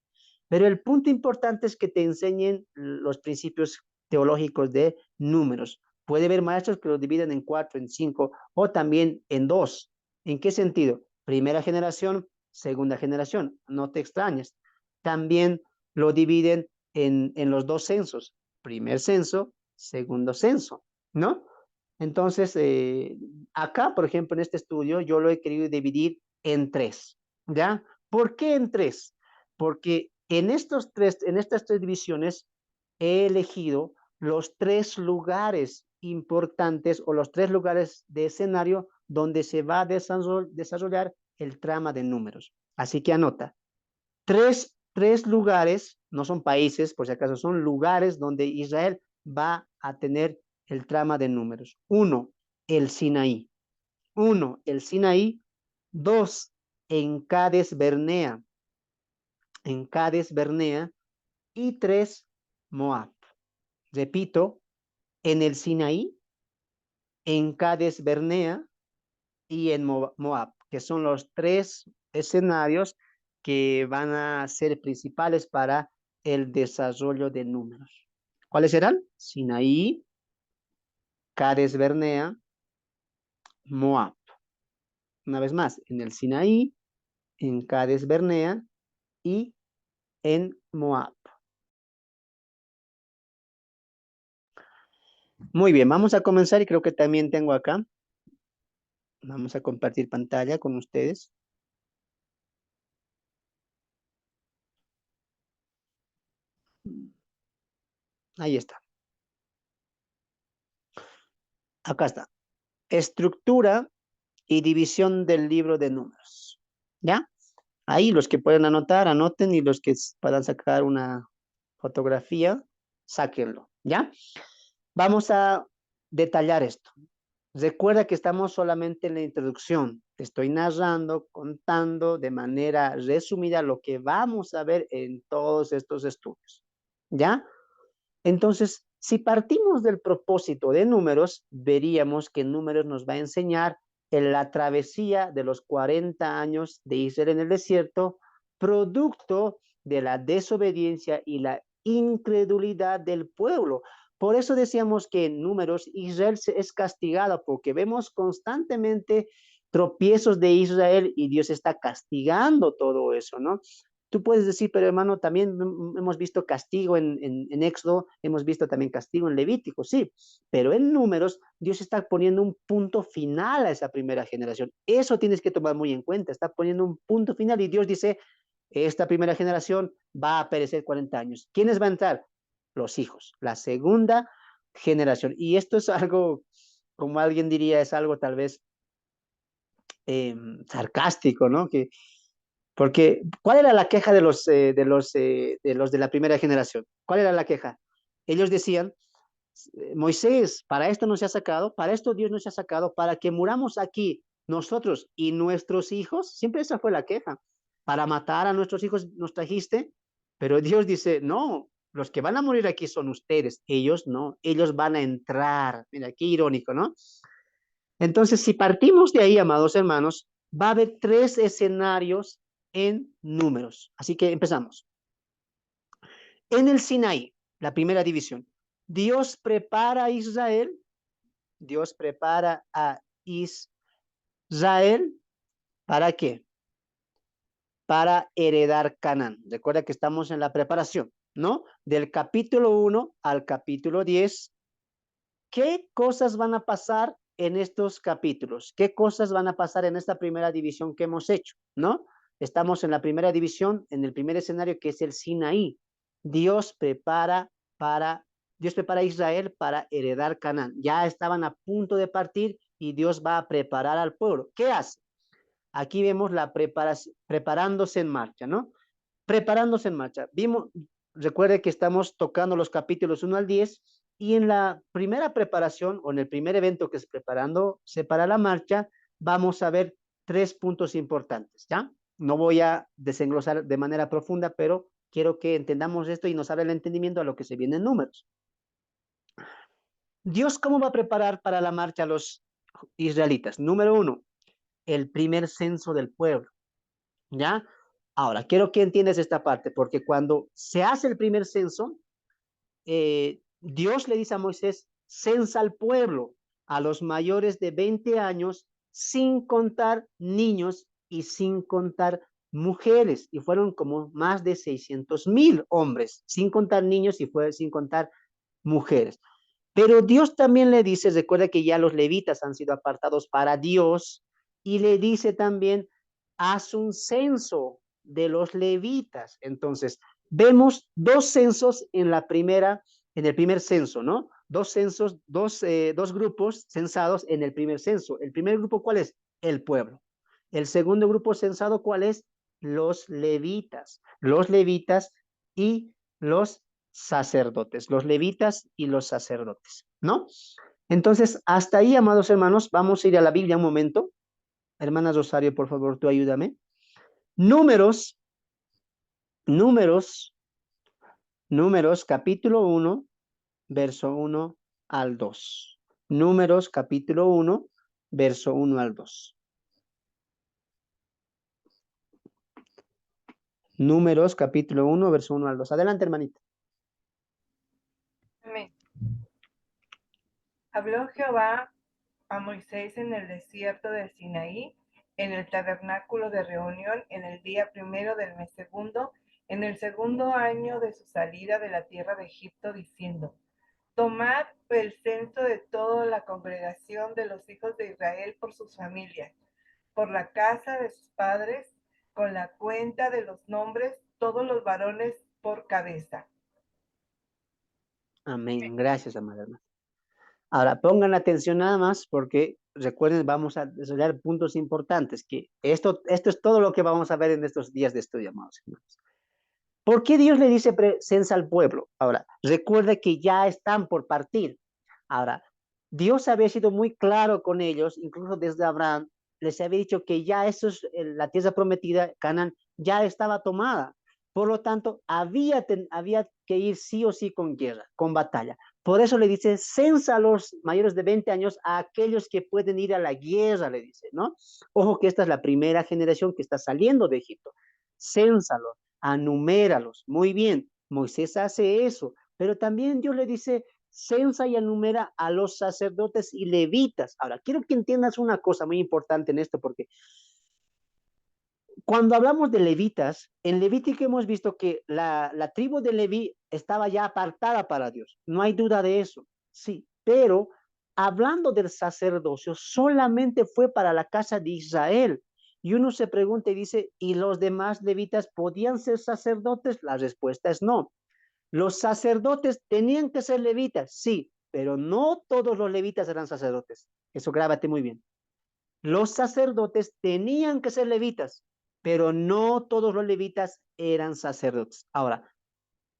Pero el punto importante es que te enseñen los principios teológicos de números. Puede haber maestros que lo dividen en 4, en 5 o también en 2. ¿En qué sentido? Primera generación, segunda generación. No te extrañes. También lo dividen en los dos censos. Primer censo, segundo censo, ¿no? Entonces, acá, por ejemplo, en este estudio, yo lo he querido dividir en 3, ¿ya? ¿Por qué en 3? Porque en estas 3 divisiones he elegido los 3 lugares importantes o los 3 lugares de escenario donde se va a desarrollar el trama de números. Así que anota, 3 lugares, no son países, por si acaso, son lugares donde Israel va a tener el trama de números. 1, el Sinaí. 1, el Sinaí. 2, en Cades Bernea. En Cades Bernea. Y 3, Moab. Repito, en el Sinaí, en Cades Bernea y en Moab, que son los 3 escenarios que van a ser principales para el desarrollo de números. ¿Cuáles serán? Sinaí, Cades Bernea, Moab. Una vez más, en el Sinaí, en Cades Bernea y en Moab. Muy bien, vamos a comenzar y creo que también tengo acá. Vamos a compartir pantalla con ustedes. Ahí está. Acá está. Estructura y división del libro de números. ¿Ya? Ahí los que pueden anotar, anoten, y los que puedan sacar una fotografía, sáquenlo. ¿Ya? Vamos a detallar esto. Recuerda que estamos solamente en la introducción. Te estoy narrando, contando de manera resumida lo que vamos a ver en todos estos estudios. ¿Ya? Entonces, si partimos del propósito de números, veríamos que números nos va a enseñar en la travesía de los 40 años de Israel en el desierto, producto de la desobediencia y la incredulidad del pueblo. Por eso decíamos que en números Israel es castigado, porque vemos constantemente tropiezos de Israel y Dios está castigando todo eso, ¿no? Tú puedes decir, pero hermano, también hemos visto castigo en Éxodo, hemos visto también castigo en Levítico, sí, pero en números Dios está poniendo un punto final a esa primera generación. Eso tienes que tomar muy en cuenta, está poniendo un punto final y Dios dice, esta primera generación va a perecer 40 años. ¿Quiénes van a entrar? Los hijos, la segunda generación. Y esto es algo, como alguien diría, es algo tal vez sarcástico, ¿no? Porque, ¿cuál era la queja de los de la primera generación? ¿Cuál era la queja? Ellos decían, Moisés, para esto nos ha sacado, para esto Dios nos ha sacado, para que muramos aquí nosotros y nuestros hijos. Siempre esa fue la queja. Para matar a nuestros hijos nos trajiste, pero Dios dice, no, los que van a morir aquí son ustedes, ellos no, ellos van a entrar. Mira, qué irónico, ¿no? Entonces, si partimos de ahí, amados hermanos, va a haber 3 escenarios en números. Así que empezamos. En el Sinaí, la primera división, Dios prepara a Israel, Dios prepara a Israel, ¿para qué? Para heredar Canaán. Recuerda que estamos en la preparación, ¿no? Del capítulo 1 al capítulo 10. ¿Qué cosas van a pasar en estos capítulos? ¿Qué cosas van a pasar en esta primera división que hemos hecho? ¿No? Estamos en la primera división, en el primer escenario, que es el Sinaí. Dios prepara para, Dios prepara a Israel para heredar Canaán. Ya estaban a punto de partir y Dios va a preparar al pueblo. ¿Qué hace? Aquí vemos la preparación, preparándose en marcha, ¿no? Preparándose en marcha. Recuerde que estamos tocando los capítulos 1 al 10 y en la primera preparación o en el primer evento que es preparándose para la marcha, vamos a ver 3 puntos importantes, ¿ya? No voy a desenglosar de manera profunda, pero quiero que entendamos esto y nos abra el entendimiento a lo que se viene en números. Dios, ¿cómo va a preparar para la marcha a los israelitas? Número 1, el primer censo del pueblo. ¿Ya? Ahora, quiero que entiendas esta parte, porque cuando se hace el primer censo, Dios le dice a Moisés, censa al pueblo, a los mayores de 20 años, sin contar niños y sin contar mujeres. Y fueron como más de 600,000 hombres, sin contar niños y fue sin contar mujeres. Pero Dios también le dice, recuerda que ya los levitas han sido apartados para Dios, y le dice también, haz un censo de los levitas. Entonces, vemos dos censos en el primer censo, ¿no? Dos censos, dos grupos censados en el primer censo. El primer grupo, ¿cuál es? El pueblo. El segundo grupo censado, ¿cuál es? Los levitas. Los levitas y los sacerdotes, los levitas y los sacerdotes, ¿no? Entonces, hasta ahí, amados hermanos, vamos a ir a la Biblia un momento. Hermana Rosario, por favor, tú ayúdame. Números, números, números, capítulo 1, verso 1 al 2. Números, capítulo 1, verso 1 al 2. Números, capítulo 1, verso 1 al 2. Adelante, hermanita. Amén. Habló Jehová a Moisés en el desierto de Sinaí, en el tabernáculo de reunión, en el día primero del mes segundo, en el segundo año de su salida de la tierra de Egipto, diciendo: Tomad el censo de toda la congregación de los hijos de Israel por sus familias, por la casa de sus padres, con la cuenta de los nombres, todos los varones por cabeza. Amén. Gracias, amada hermana. Ahora, pongan atención nada más porque recuerden, vamos a desarrollar puntos importantes, que esto es todo lo que vamos a ver en estos días de estudio, amados hermanos. ¿Por qué Dios le dice censa al pueblo? Ahora, recuerda que ya están por partir. Ahora, Dios había sido muy claro con ellos, incluso desde Abraham, les había dicho que ya la tierra prometida, Canaán, ya estaba tomada. Por lo tanto, había que ir sí o sí con guerra, con batalla. Por eso le dice, censa a los mayores de 20 años, a aquellos que pueden ir a la guerra, le dice, ¿no? Ojo que esta es la primera generación que está saliendo de Egipto. Cénsalos, anuméralos. Muy bien, Moisés hace eso, pero también Dios le dice, censa y enumera a los sacerdotes y levitas. Ahora, quiero que entiendas una cosa muy importante en esto, porque cuando hablamos de levitas, en Levítico hemos visto que la tribu de Leví estaba ya apartada para Dios. No hay duda de eso. Sí, pero hablando del sacerdocio, solamente fue para la casa de Israel. Y uno se pregunta y dice, ¿y los demás levitas podían ser sacerdotes? La respuesta es no. Los sacerdotes tenían que ser levitas, sí, pero no todos los levitas eran sacerdotes. Eso grábate muy bien. Los sacerdotes tenían que ser levitas, pero no todos los levitas eran sacerdotes. Ahora,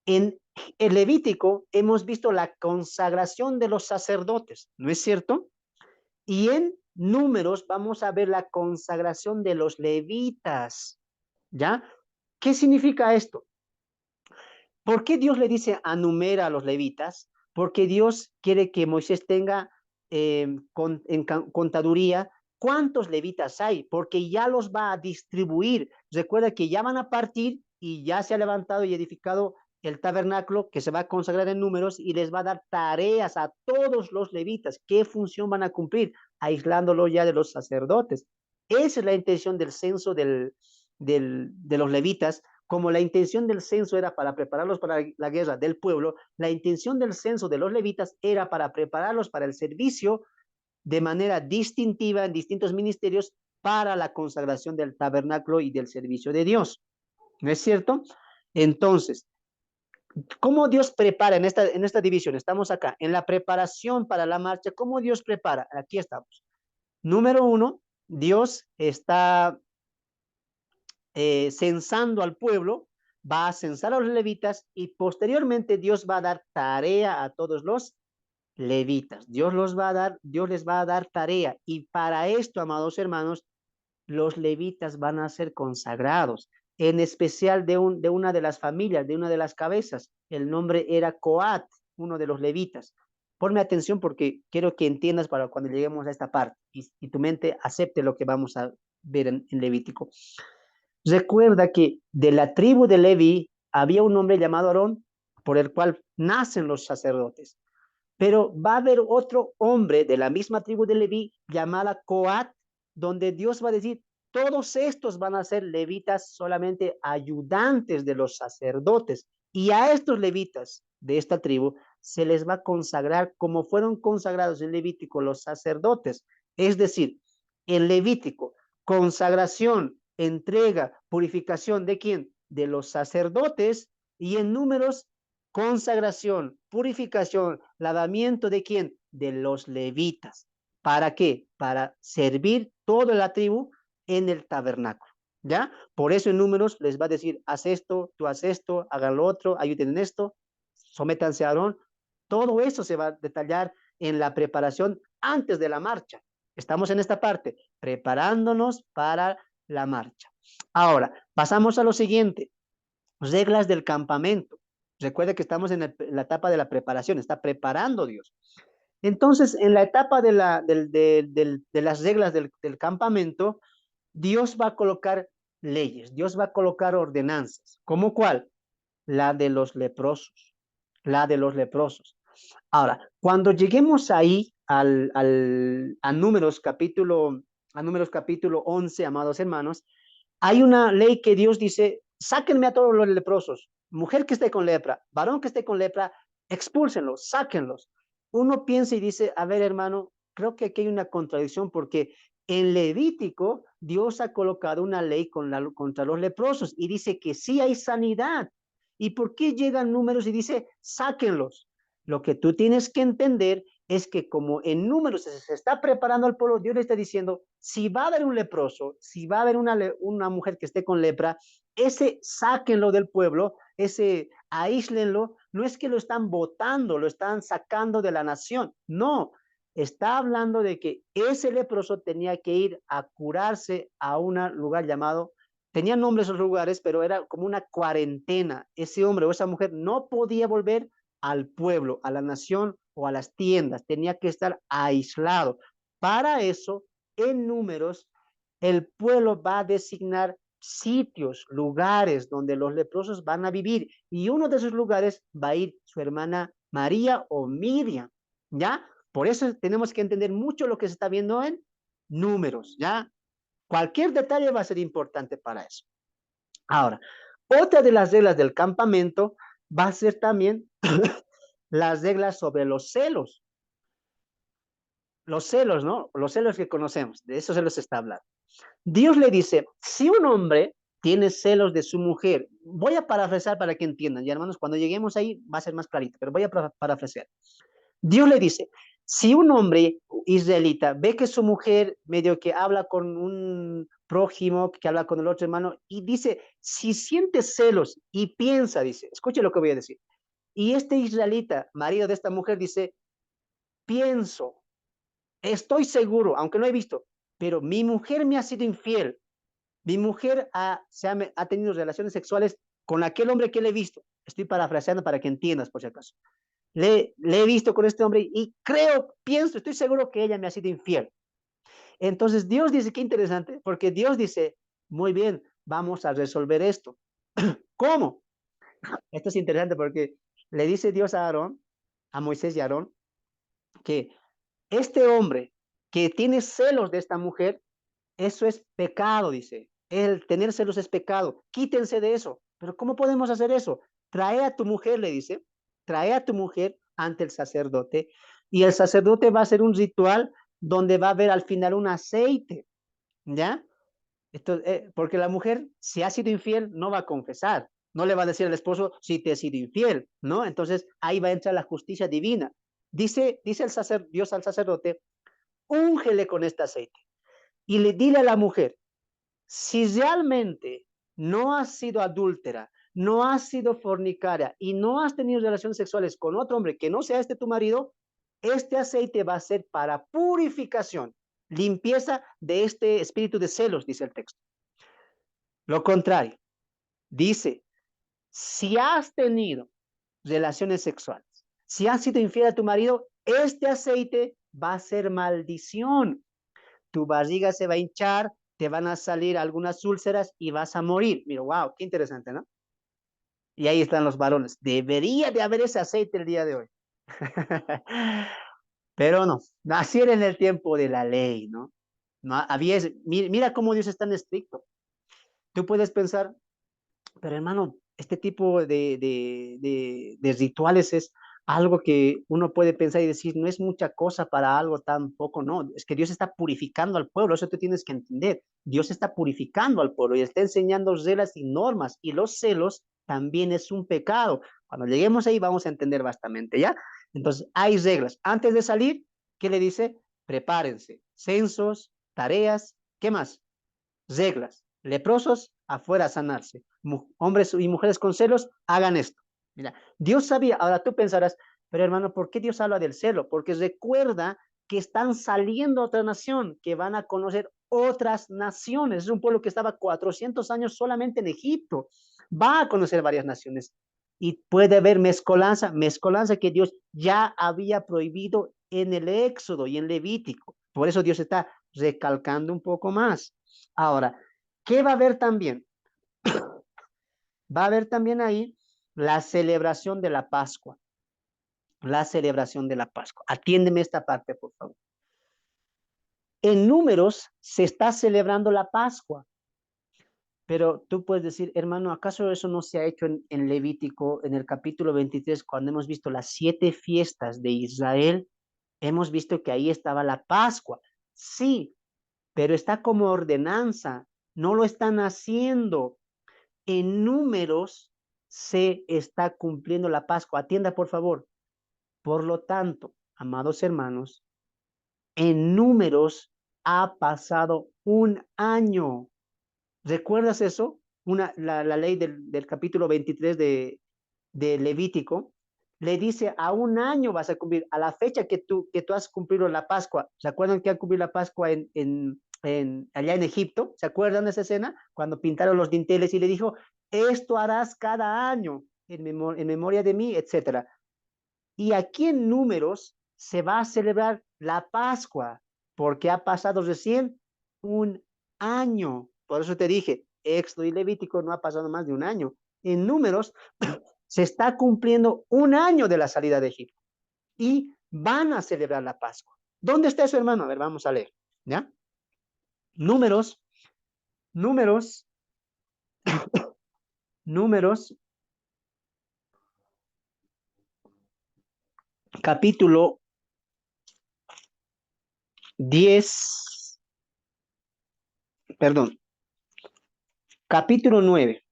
en el Levítico hemos visto la consagración de los sacerdotes, ¿no es cierto? Y en Números vamos a ver la consagración de los levitas, ¿ya? ¿Qué significa esto? ¿Por qué Dios le dice anumera a los levitas? Porque Dios quiere que Moisés tenga en contaduría cuántos levitas hay, porque ya los va a distribuir. Recuerda que ya van a partir y ya se ha levantado y edificado el tabernáculo que se va a consagrar en Números y les va a dar tareas a todos los levitas. ¿Qué función van a cumplir? Aislándolo ya de los sacerdotes. Esa es la intención del censo de los levitas. Como la intención del censo era para prepararlos para la guerra del pueblo, la intención del censo de los levitas era para prepararlos para el servicio de manera distintiva en distintos ministerios para la consagración del tabernáculo y del servicio de Dios. ¿No es cierto? Entonces, ¿cómo Dios prepara en esta división? Estamos acá, en la preparación para la marcha. ¿Cómo Dios prepara? Aquí estamos. Número uno, Dios está censando al pueblo, va a censar a los levitas y posteriormente Dios va a dar tarea a todos los levitas. Dios les va a dar tarea. Y para esto, amados hermanos, los levitas van a ser consagrados, en especial de una de las familias, de una de las cabezas. El nombre era Coat, uno de los levitas. Ponme atención porque quiero que entiendas para cuando lleguemos a esta parte y tu mente acepte lo que vamos a ver en Levítico. Recuerda que de la tribu de Levi había un hombre llamado Aarón, por el cual nacen los sacerdotes. Pero va a haber otro hombre de la misma tribu de Leví llamada Coat, donde Dios va a decir, todos estos van a ser levitas solamente ayudantes de los sacerdotes. Y a estos levitas de esta tribu se les va a consagrar como fueron consagrados en Levítico los sacerdotes. Es decir, en Levítico, consagración, entrega, purificación de quién? De los sacerdotes, y en Números, consagración, purificación, lavamiento de quién? De los levitas. ¿Para qué? Para servir toda la tribu en el tabernáculo. ¿Ya? Por eso en Números les va a decir, haz esto, tú haz esto, hagan lo otro, ayuden en esto, sométanse a Aarón. Todo eso se va a detallar en la preparación antes de la marcha. Estamos en esta parte, preparándonos para la marcha. Ahora, pasamos a lo siguiente, reglas del campamento. Recuerde que estamos en la etapa de la preparación, está preparando Dios. Entonces, en la etapa de las reglas del campamento, Dios va a colocar leyes, Dios va a colocar ordenanzas. ¿Cómo cuál? La de los leprosos, la de los leprosos. Ahora, cuando lleguemos ahí a Números capítulo 11, amados hermanos, hay una ley que Dios dice, sáquenme a todos los leprosos, mujer que esté con lepra, varón que esté con lepra, expúlsenlos, sáquenlos. Uno piensa y dice, a ver, hermano, creo que aquí hay una contradicción porque en Levítico Dios ha colocado una ley contra los leprosos y dice que sí hay sanidad. ¿Y por qué llegan Números y dice, sáquenlos? Lo que tú tienes que entender es que como en Números se está preparando al pueblo, Dios le está diciendo, si va a haber un leproso, si va a haber una mujer que esté con lepra, ese sáquenlo del pueblo, ese aíslenlo, no es que lo están votando, lo están sacando de la nación, no, está hablando de que ese leproso tenía que ir a curarse a un lugar llamado, tenía nombres esos lugares, pero era como una cuarentena. Ese hombre o esa mujer no podía volver al pueblo, a la nación o a las tiendas, tenía que estar aislado. Para eso, en Números, el pueblo va a designar sitios, lugares donde los leprosos van a vivir, y uno de esos lugares va a ir su hermana María o Miriam, ¿ya? Por eso tenemos que entender mucho lo que se está viendo en Números, ¿ya? Cualquier detalle va a ser importante para eso. Ahora, otra de las reglas del campamento va a ser también las reglas sobre los celos, ¿no? Los celos que conocemos, de eso se los está hablando. Dios le dice, si un hombre tiene celos de su mujer, voy a parafrasear para que entiendan, y hermanos, cuando lleguemos ahí va a ser más clarito, pero voy a parafrasear. Dios le dice, si un hombre israelita ve que su mujer medio que habla con un prójimo, que habla con el otro hermano, y dice, si siente celos y piensa, dice, escuche lo que voy a decir, y este israelita, marido de esta mujer, dice, pienso, estoy seguro, aunque no he visto, pero mi mujer me ha sido infiel. Mi mujer ha tenido relaciones sexuales con aquel hombre que le he visto. Estoy parafraseando para que entiendas, por si acaso. Le he visto con este hombre y creo, pienso, estoy seguro que ella me ha sido infiel. Entonces Dios dice, qué interesante, porque Dios dice, muy bien, vamos a resolver esto. ¿Cómo? Esto es interesante porque le dice Dios a Aarón, a Moisés y a Aarón, que este hombre que tiene celos de esta mujer, eso es pecado, dice. El tener celos es pecado. Quítense de eso. Pero ¿cómo podemos hacer eso? Trae a tu mujer, le dice. Trae a tu mujer ante el sacerdote y el sacerdote va a hacer un ritual donde va a haber al final un aceite, ¿ya? Esto, porque la mujer, si ha sido infiel, no va a confesar. No le va a decir al esposo si te he sido infiel, ¿no? Entonces ahí va a entrar la justicia divina. Dice Dios al sacerdote, úngele con este aceite y le dile a la mujer, si realmente no has sido adúltera, no has sido fornicaria y no has tenido relaciones sexuales con otro hombre que no sea este tu marido, este aceite va a ser para purificación, limpieza de este espíritu de celos, dice el texto. Lo contrario, dice, si has tenido relaciones sexuales, si has sido infiel a tu marido, este aceite va a ser maldición. Tu barriga se va a hinchar, te van a salir algunas úlceras y vas a morir. Mira, wow, qué interesante, ¿no? Y ahí están los varones. Debería de haber ese aceite el día de hoy. Pero no, así era en el tiempo de la ley, ¿no? No había, mira cómo Dios es tan estricto. Tú puedes pensar, pero hermano, este tipo de rituales es algo que uno puede pensar y decir, no es mucha cosa para algo tan poco, no, es que Dios está purificando al pueblo, eso tú tienes que entender. Dios está purificando al pueblo y está enseñando reglas y normas, y los celos también es un pecado. Cuando lleguemos ahí vamos a entender bastante, ¿ya? Entonces, hay reglas. Antes de salir, ¿qué le dice? Prepárense, censos, tareas, ¿qué más? Reglas. Leprosos, afuera a sanarse. Hombres y mujeres con celos, hagan esto. Mira, Dios sabía, ahora tú pensarás, pero hermano, ¿por qué Dios habla del celo? Porque recuerda que están saliendo a otra nación, que van a conocer otras naciones. Es un pueblo que estaba 400 años solamente en Egipto. Va a conocer varias naciones. Y puede haber mezcolanza, mezcolanza que Dios ya había prohibido en el Éxodo y en Levítico. Por eso Dios está recalcando un poco más. Ahora, ¿qué va a haber también? Va a haber también ahí la celebración de la Pascua. La celebración de la Pascua. Atiéndeme esta parte, por favor. En Números se está celebrando la Pascua, pero tú puedes decir, hermano, ¿acaso eso no se ha hecho en Levítico, en el capítulo 23, cuando hemos visto las 7 fiestas de Israel? Hemos visto que ahí estaba la Pascua. Sí, pero está como ordenanza. No lo están haciendo. En Números se está cumpliendo la Pascua. Atienda, por favor. Por lo tanto, amados hermanos, en Números ha pasado un año. ¿Recuerdas eso? La ley del capítulo 23 de Levítico le dice a un año vas a cumplir, a la fecha que tú has cumplido la Pascua. ¿Se acuerdan que han cumplido la Pascua allá en Egipto? ¿Se acuerdan de esa escena? Cuando pintaron los dinteles y le dijo, esto harás cada año en memoria de mí, etcétera. Y aquí en Números se va a celebrar la Pascua, porque ha pasado recién un año. Por eso te dije, Éxodo y Levítico no ha pasado más de un año. En Números se está cumpliendo un año de la salida de Egipto y van a celebrar la Pascua. ¿Dónde está eso, hermano? A ver, vamos a leer. ¿Ya? Números, números, números, capítulo 10, perdón, capítulo 9.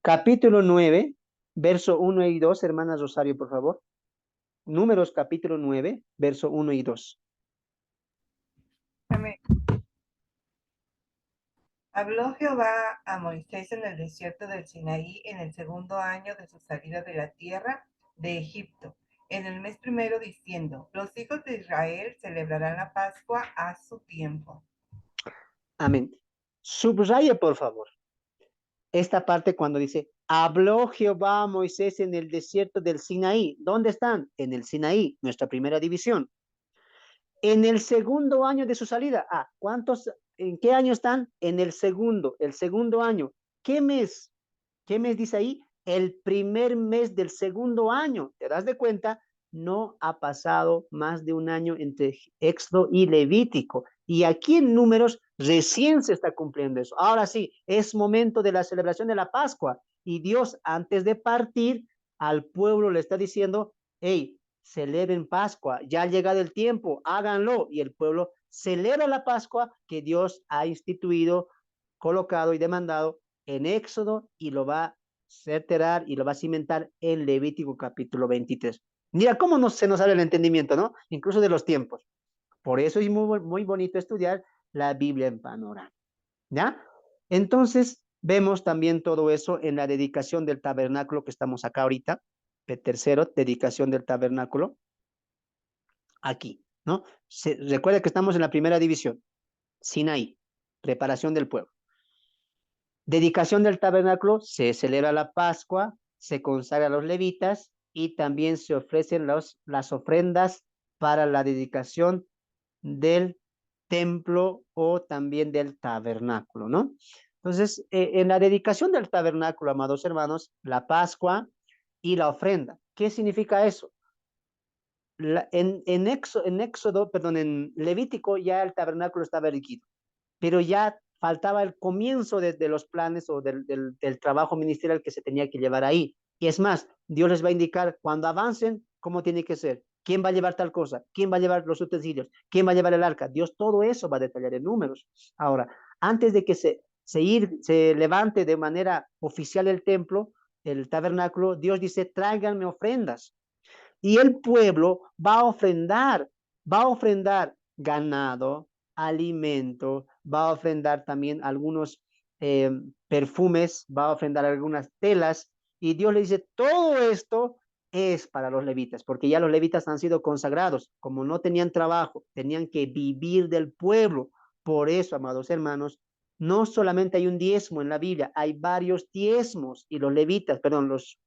Capítulo 9, verso 1 y 2, hermana Rosario, por favor. Números capítulo 9, verso 1 y 2. Amén. Habló Jehová a Moisés en el desierto del Sinaí en el segundo año de su salida de la tierra de Egipto, en el mes primero, diciendo: los hijos de Israel celebrarán la Pascua a su tiempo. Amén. Subraya, por favor, esta parte cuando dice, habló Jehová a Moisés en el desierto del Sinaí. ¿Dónde están? En el Sinaí, nuestra primera división. En el segundo año de su salida. ¿En qué año están? En el segundo año. ¿Qué mes? ¿Qué mes dice ahí? El primer mes del segundo año. ¿Te das de cuenta? No ha pasado más de un año entre Éxodo y Levítico. Y aquí en Números recién se está cumpliendo eso. Ahora sí, es momento de la celebración de la Pascua. Y Dios, antes de partir, al pueblo le está diciendo, hey, celebren Pascua, ya ha llegado el tiempo, háganlo. Y el pueblo celebra la Pascua que Dios ha instituido, colocado y demandado en Éxodo y lo va a certerar y lo va a cimentar en Levítico capítulo 23. Mira cómo se nos sale el entendimiento, ¿no? Incluso de los tiempos. Por eso es muy bonito estudiar la Biblia en panorama, ¿ya? Entonces, vemos también todo eso en la dedicación del tabernáculo que estamos acá ahorita. Tercero, dedicación del tabernáculo, aquí, ¿no? Recuerda que estamos en la primera división, Sinaí, preparación del pueblo. Dedicación del tabernáculo, se celebra la Pascua, se consagra a los levitas y también se ofrecen las ofrendas para la dedicación del templo o también del tabernáculo, ¿no? Entonces, en la dedicación del tabernáculo, amados hermanos, la Pascua y la ofrenda. ¿Qué significa eso? En Éxodo, perdón, en Levítico ya el tabernáculo estaba erigido, pero ya faltaba el comienzo de los planes o del trabajo ministerial que se tenía que llevar ahí. Y es más, Dios les va a indicar cuando avancen cómo tiene que ser, quién va a llevar tal cosa, quién va a llevar los utensilios, quién va a llevar el arca. Dios todo eso va a detallar en números. Ahora, antes de que se levante de manera oficial el templo, el tabernáculo, Dios dice, tráiganme ofrendas. Y el pueblo va a ofrendar ganado, alimento, va a ofrendar también algunos eh, perfumes, va a ofrendar algunas telas. Y Dios le dice, todo esto es para los levitas, porque ya los levitas han sido consagrados, como no tenían trabajo, tenían que vivir del pueblo. Por eso, amados hermanos, no solamente hay un diezmo en la Biblia, hay varios diezmos y los levitas, perdón, los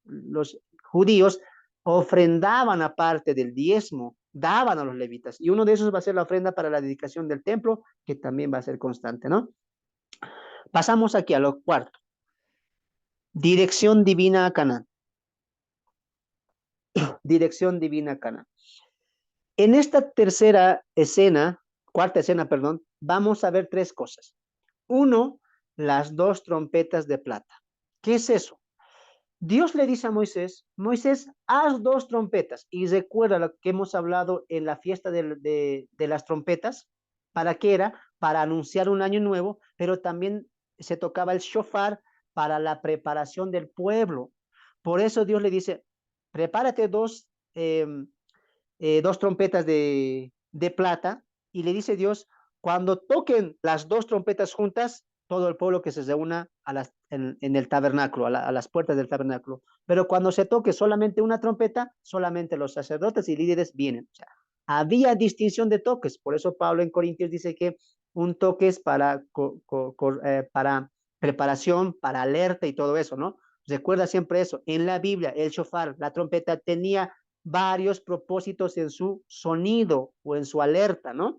judíos ofrendaban aparte del diezmo, daban a los levitas. Y uno de esos va a ser la ofrenda para la dedicación del templo, que también va a ser constante, ¿no? Pasamos aquí a lo cuarto. Dirección divina a Canaán. Dirección divina a Canaán. En esta cuarta escena, perdón, vamos a ver tres cosas. Uno, las dos trompetas de plata. ¿Qué es eso? Dios le dice a Moisés, Moisés, haz dos trompetas. Y recuerda lo que hemos hablado en la fiesta de las trompetas. ¿Para qué era? Para anunciar un año nuevo, pero también se tocaba el shofar para la preparación del pueblo. Por eso Dios le dice, prepárate dos trompetas de plata, y le dice Dios, cuando toquen las dos trompetas juntas, todo el pueblo que se reúna en el tabernáculo, a las puertas del tabernáculo. Pero cuando se toque solamente una trompeta, solamente los sacerdotes y líderes vienen. O sea, había distinción de toques, por eso Pablo en Corintios dice que un toque es para preparación, para alerta y todo eso, ¿no? Recuerda siempre eso. En la Biblia, el shofar, la trompeta, tenía varios propósitos en su sonido o en su alerta, ¿no?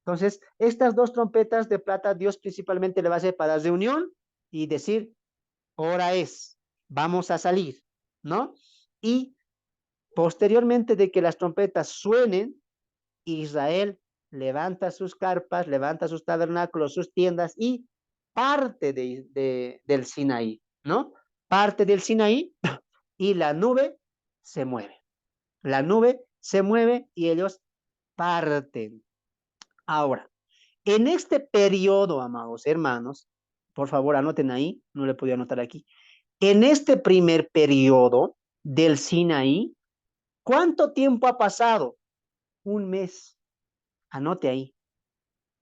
Entonces, estas dos trompetas de plata, Dios principalmente le va a hacer para reunión y decir, hora es, vamos a salir, ¿no? Y posteriormente de que las trompetas suenen, Israel levanta sus carpas, levanta sus tabernáculos, sus tiendas y parte del Sinaí, ¿no? Parte del Sinaí y la nube se mueve. La nube se mueve y ellos parten. Ahora, en este periodo, amados hermanos, por favor anoten ahí, no le podía anotar aquí. En este primer periodo del Sinaí, ¿cuánto tiempo ha pasado? Un mes. Anote ahí.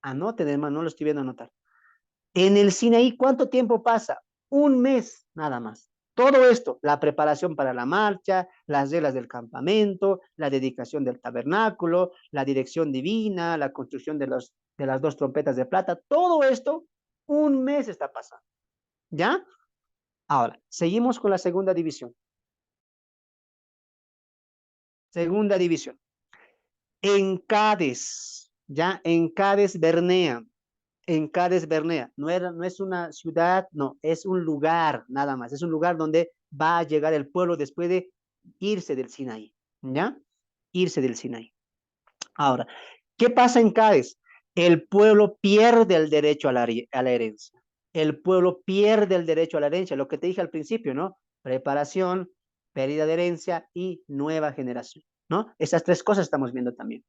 Anote, hermano, no lo estoy viendo anotar. En el Sinaí, ¿cuánto tiempo pasa? Un mes, nada más. Todo esto, la preparación para la marcha, las reglas del campamento, la dedicación del tabernáculo, la dirección divina, la construcción de las dos trompetas de plata, todo esto, un mes está pasando. ¿Ya? Ahora, seguimos con la segunda división. Segunda división. En Cádiz, ¿ya? En Cádiz Bernea. En Cades Bernea. No es una ciudad, no, es un lugar nada más. Es un lugar donde va a llegar el pueblo después de irse del Sinaí, ¿ya? Irse del Sinaí. Ahora, ¿qué pasa en Cádiz? El pueblo pierde el derecho a la herencia. El pueblo pierde el derecho a la herencia, lo que te dije al principio, ¿no? Preparación, pérdida de herencia y nueva generación, ¿no? Esas tres cosas estamos viendo también.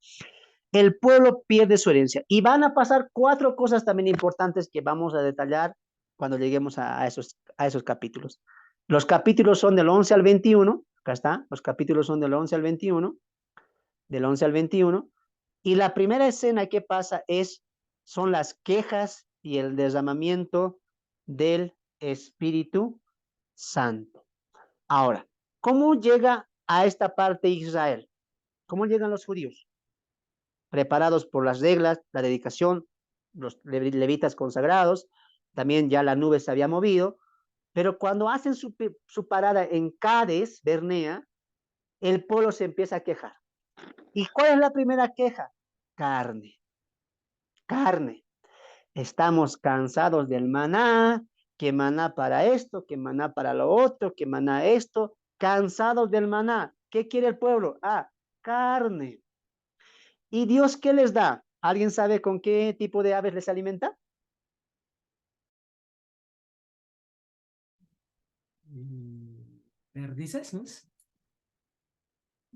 El pueblo pierde su herencia y van a pasar cuatro cosas también importantes que vamos a detallar cuando lleguemos a esos capítulos. Los capítulos son del 11 al 21, acá está, los capítulos son del 11 al 21, del 11 al 21, y la primera escena que pasa son las quejas y el derramamiento del Espíritu Santo. Ahora, ¿cómo llega a esta parte Israel? ¿Cómo llegan los judíos? Preparados por las reglas, la dedicación, los levitas consagrados, también ya la nube se había movido, pero cuando hacen su parada en Cades, Bernea, el pueblo se empieza a quejar. ¿Y cuál es la primera queja? Carne, carne. Estamos cansados del maná, que maná para esto, que maná para lo otro, que maná esto, cansados del maná. ¿Qué quiere el pueblo? Ah, carne. ¿Y Dios qué les da? ¿Alguien sabe con qué tipo de aves les alimenta? ¿Perdices, no es?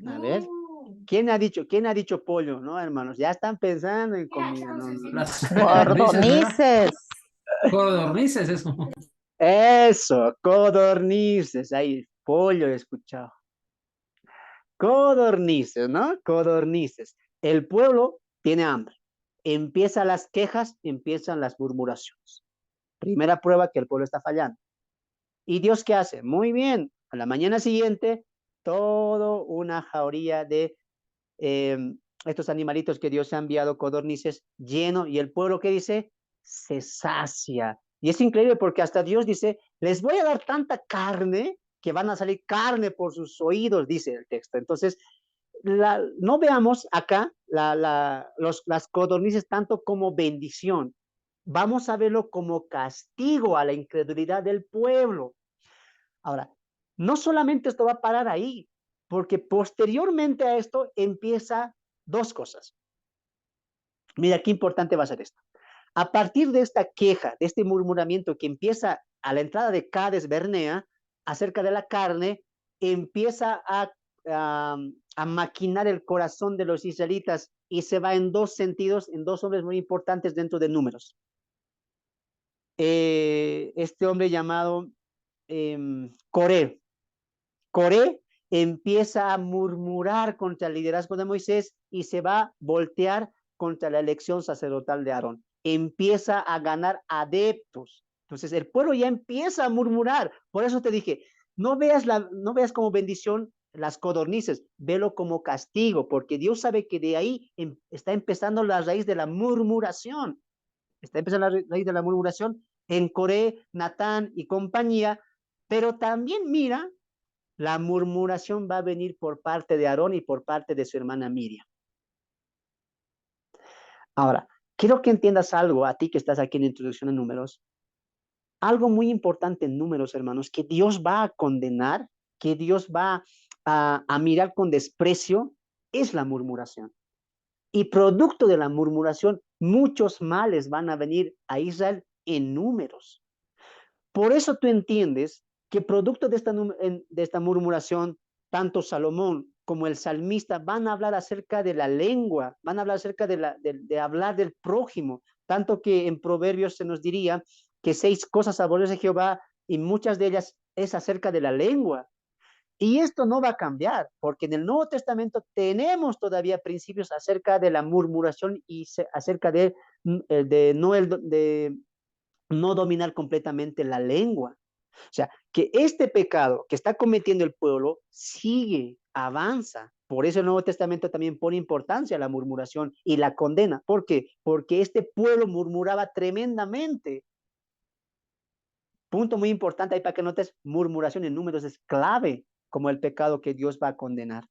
A ver, No. quién ha dicho pollo? No, hermanos, ya están pensando en comida. No, no, no. Las perdices, ¿no era? Cordonices. Codornices, eso. Eso, codornices. Ahí, pollo he escuchado. Codornices, ¿no? Codornices. El pueblo tiene hambre. Empiezan las quejas, empiezan las murmuraciones. Primera prueba que el pueblo está fallando. ¿Y Dios qué hace? Muy bien. A la mañana siguiente, todo una jauría de eh, estos animalitos que Dios ha enviado, codornices, lleno. Y el pueblo, ¿qué dice? Se sacia. Y es increíble porque hasta Dios dice, les voy a dar tanta carne que van a salir carne por sus oídos, dice el texto. Entonces, no veamos acá las codornices tanto como bendición. Vamos a verlo como castigo a la incredulidad del pueblo. Ahora, no solamente esto va a parar ahí, porque posteriormente a esto empieza dos cosas. Mira, qué importante va a ser esto. A partir de esta queja, de este murmuramiento que empieza a la entrada de Cades Bernea acerca de la carne, empieza a maquinar el corazón de los israelitas y se va en dos sentidos, en dos hombres muy importantes dentro de Números. Este hombre llamado Coré. Coré empieza a murmurar contra el liderazgo de Moisés y se va a voltear contra la elección sacerdotal de Aarón. Empieza a ganar adeptos. Entonces el pueblo ya empieza a murmurar. Por eso te dije, no veas como bendición las codornices, velo como castigo, porque Dios sabe que de ahí está empezando la raíz de la murmuración. Está empezando la raíz de la murmuración en Coré, Natán y compañía, pero también mira, la murmuración va a venir por parte de Aarón y por parte de su hermana Miriam. Ahora, quiero que entiendas algo, a ti que estás aquí en la introducción de números, algo muy importante en números, hermanos, que Dios va a condenar, que Dios va a mirar con desprecio, es la murmuración. Y producto de la murmuración, muchos males van a venir a Israel en números. Por eso tú entiendes que producto de esta murmuración, tanto Salomón como el salmista van a hablar acerca de la lengua, van a hablar acerca de hablar del prójimo, tanto que en Proverbios se nos diría que 6 cosas aborrece Jehová y muchas de ellas es acerca de la lengua. Y esto no va a cambiar, porque en el Nuevo Testamento tenemos todavía principios acerca de la murmuración y acerca de no dominar completamente la lengua. O sea, que este pecado que está cometiendo el pueblo sigue, avanza. Por eso el Nuevo Testamento también pone importancia a la murmuración y la condena. ¿Por qué? Porque este pueblo murmuraba tremendamente. Punto muy importante ahí para que notes, murmuración en números es clave como el pecado que Dios va a condenar.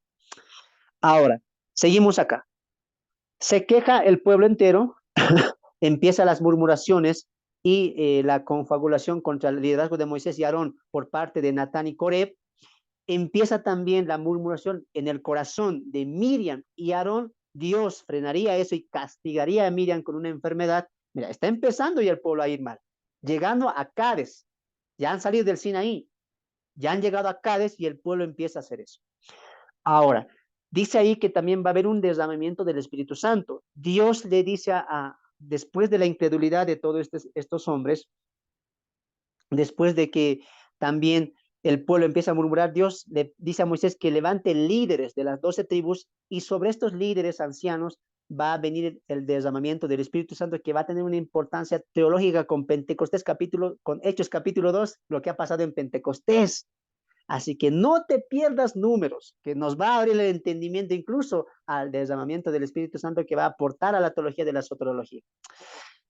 Ahora, seguimos acá. Se queja el pueblo entero, empiezan las murmuraciones y la confabulación contra el liderazgo de Moisés y Aarón por parte de Natán y Coreb. Empieza también la murmuración en el corazón de Miriam y Aarón. Dios frenaría eso y castigaría a Miriam con una enfermedad. Mira, está empezando ya el pueblo a ir mal. Llegando a Cádiz, ya han salido del Sinaí, ya han llegado a Cádiz y el pueblo empieza a hacer eso. Ahora, dice ahí que también va a haber un derramamiento del Espíritu Santo. Dios le dice después de la incredulidad de todos estos hombres, después de que también el pueblo empieza a murmurar, Dios le dice a Moisés que levante líderes de las 12 tribus y sobre estos líderes ancianos va a venir el derramamiento del Espíritu Santo que va a tener una importancia teológica con Pentecostés con Hechos capítulo 2, lo que ha pasado en Pentecostés. Así que no te pierdas números, que nos va a abrir el entendimiento incluso al derramamiento del Espíritu Santo que va a aportar a la teología de la soterología.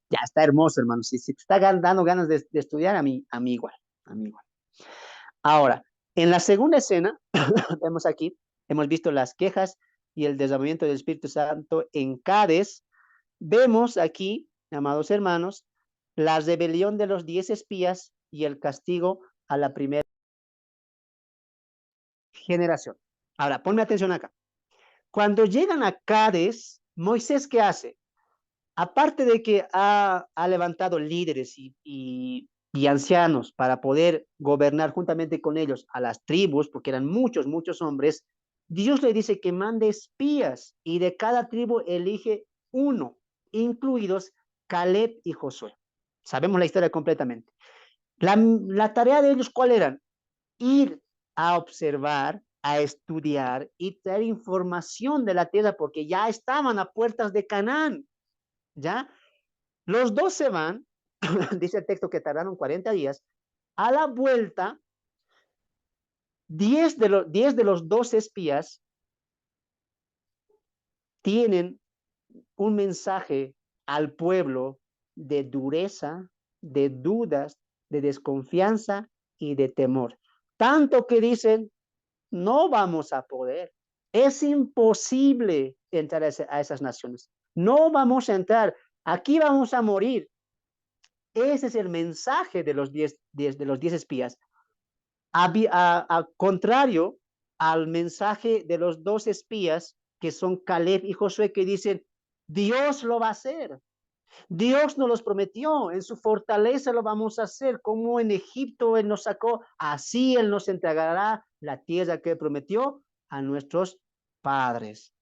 Ya está hermoso, hermano. Si te está dando ganas de estudiar, a mí igual, a mí igual. Ahora, en la segunda escena, vemos aquí, hemos visto las quejas y el derramamiento del Espíritu Santo en Cádiz. Vemos aquí, amados hermanos, la rebelión de los 10 espías y el castigo a la primera generación. Ahora, ponme atención acá. Cuando llegan a Cades, Moisés, ¿qué hace? Aparte de que ha levantado líderes y ancianos para poder gobernar juntamente con ellos a las tribus, porque eran muchos, muchos hombres, Dios le dice que mande espías y de cada tribu elige uno, incluidos Caleb y Josué. Sabemos la historia completamente. La tarea de ellos, ¿cuál era? Ir a observar, a estudiar y traer información de la tierra, porque ya estaban a puertas de Canaán, ¿ya? Los dos se van, dice el texto que tardaron 40 días, a la vuelta, 10 de los 12 espías tienen un mensaje al pueblo de dureza, de dudas, de desconfianza y de temor. Tanto que dicen, no vamos a poder. Es imposible entrar a esas naciones. No vamos a entrar. Aquí vamos a morir. Ese es el mensaje de los 10 espías. Contrario al mensaje de los 2 espías, que son Caleb y Josué, que dicen, Dios lo va a hacer. Dios nos los prometió, en su fortaleza lo vamos a hacer, como en Egipto Él nos sacó, así Él nos entregará la tierra que prometió a nuestros padres.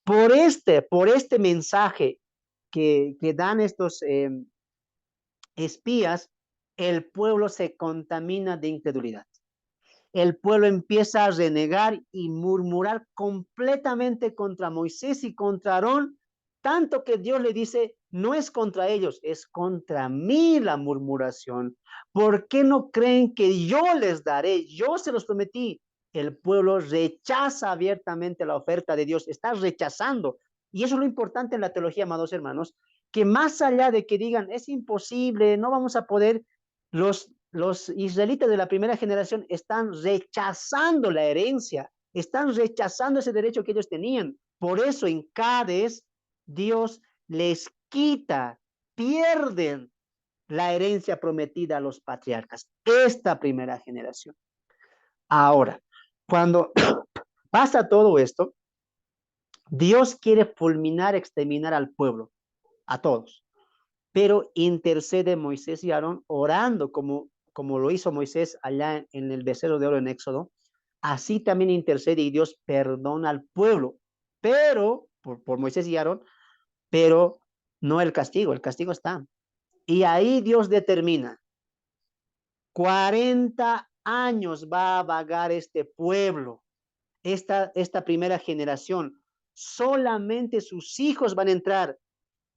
Por este mensaje que dan estos espías, el pueblo se contamina de incredulidad. El pueblo empieza a renegar y murmurar completamente contra Moisés y contra Aarón, tanto que Dios le dice, no es contra ellos, es contra mí la murmuración. ¿Por qué no creen que yo les daré? Yo se los prometí. El pueblo rechaza abiertamente la oferta de Dios, está rechazando. Y eso es lo importante en la teología, amados hermanos, que más allá de que digan, es imposible, no vamos a poder, los israelitas de la primera generación están rechazando la herencia, están rechazando ese derecho que ellos tenían. Por eso en Cades Dios les quita, pierden la herencia prometida a los patriarcas, esta primera generación. Ahora, cuando pasa todo esto, Dios quiere fulminar, exterminar al pueblo, a todos, pero intercede Moisés y Aarón orando como lo hizo Moisés allá en el becerro de oro en Éxodo. Así también intercede y Dios perdona al pueblo, pero por Moisés y Aarón, pero no el castigo está. Y ahí Dios determina, 40 años va a vagar este pueblo, esta primera generación. Solamente sus hijos van a entrar.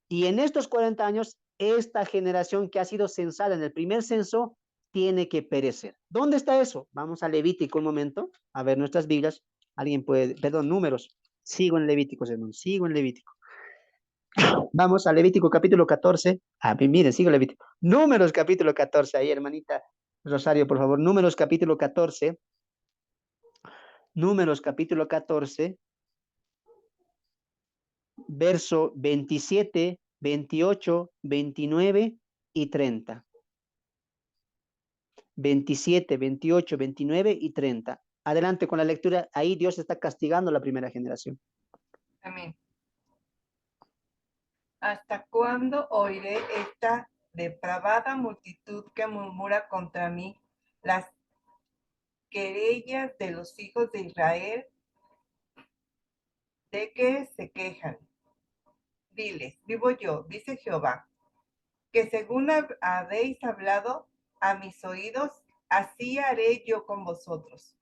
Y en estos 40 años, esta generación que ha sido censada en el primer censo tiene que perecer. ¿Dónde está eso? Vamos a Levítico un momento, a ver nuestras Biblias. Alguien puede, perdón, números. Sigo en Levítico, hermanos, sigo en Levítico. Vamos a Levítico capítulo 14. Miren, sigo Levítico. Números capítulo 14, ahí hermanita Rosario, por favor. Números capítulo 14. Números capítulo 14, verso 27, 28, 29 y 30. 27, 28, 29 y 30. Adelante con la lectura. Ahí Dios está castigando a la primera generación. Amén. ¿Hasta cuándo oiré esta depravada multitud que murmura contra mí las querellas de los hijos de Israel de que se quejan? Diles, vivo yo, dice Jehová, que según habéis hablado a mis oídos, así haré yo con vosotros.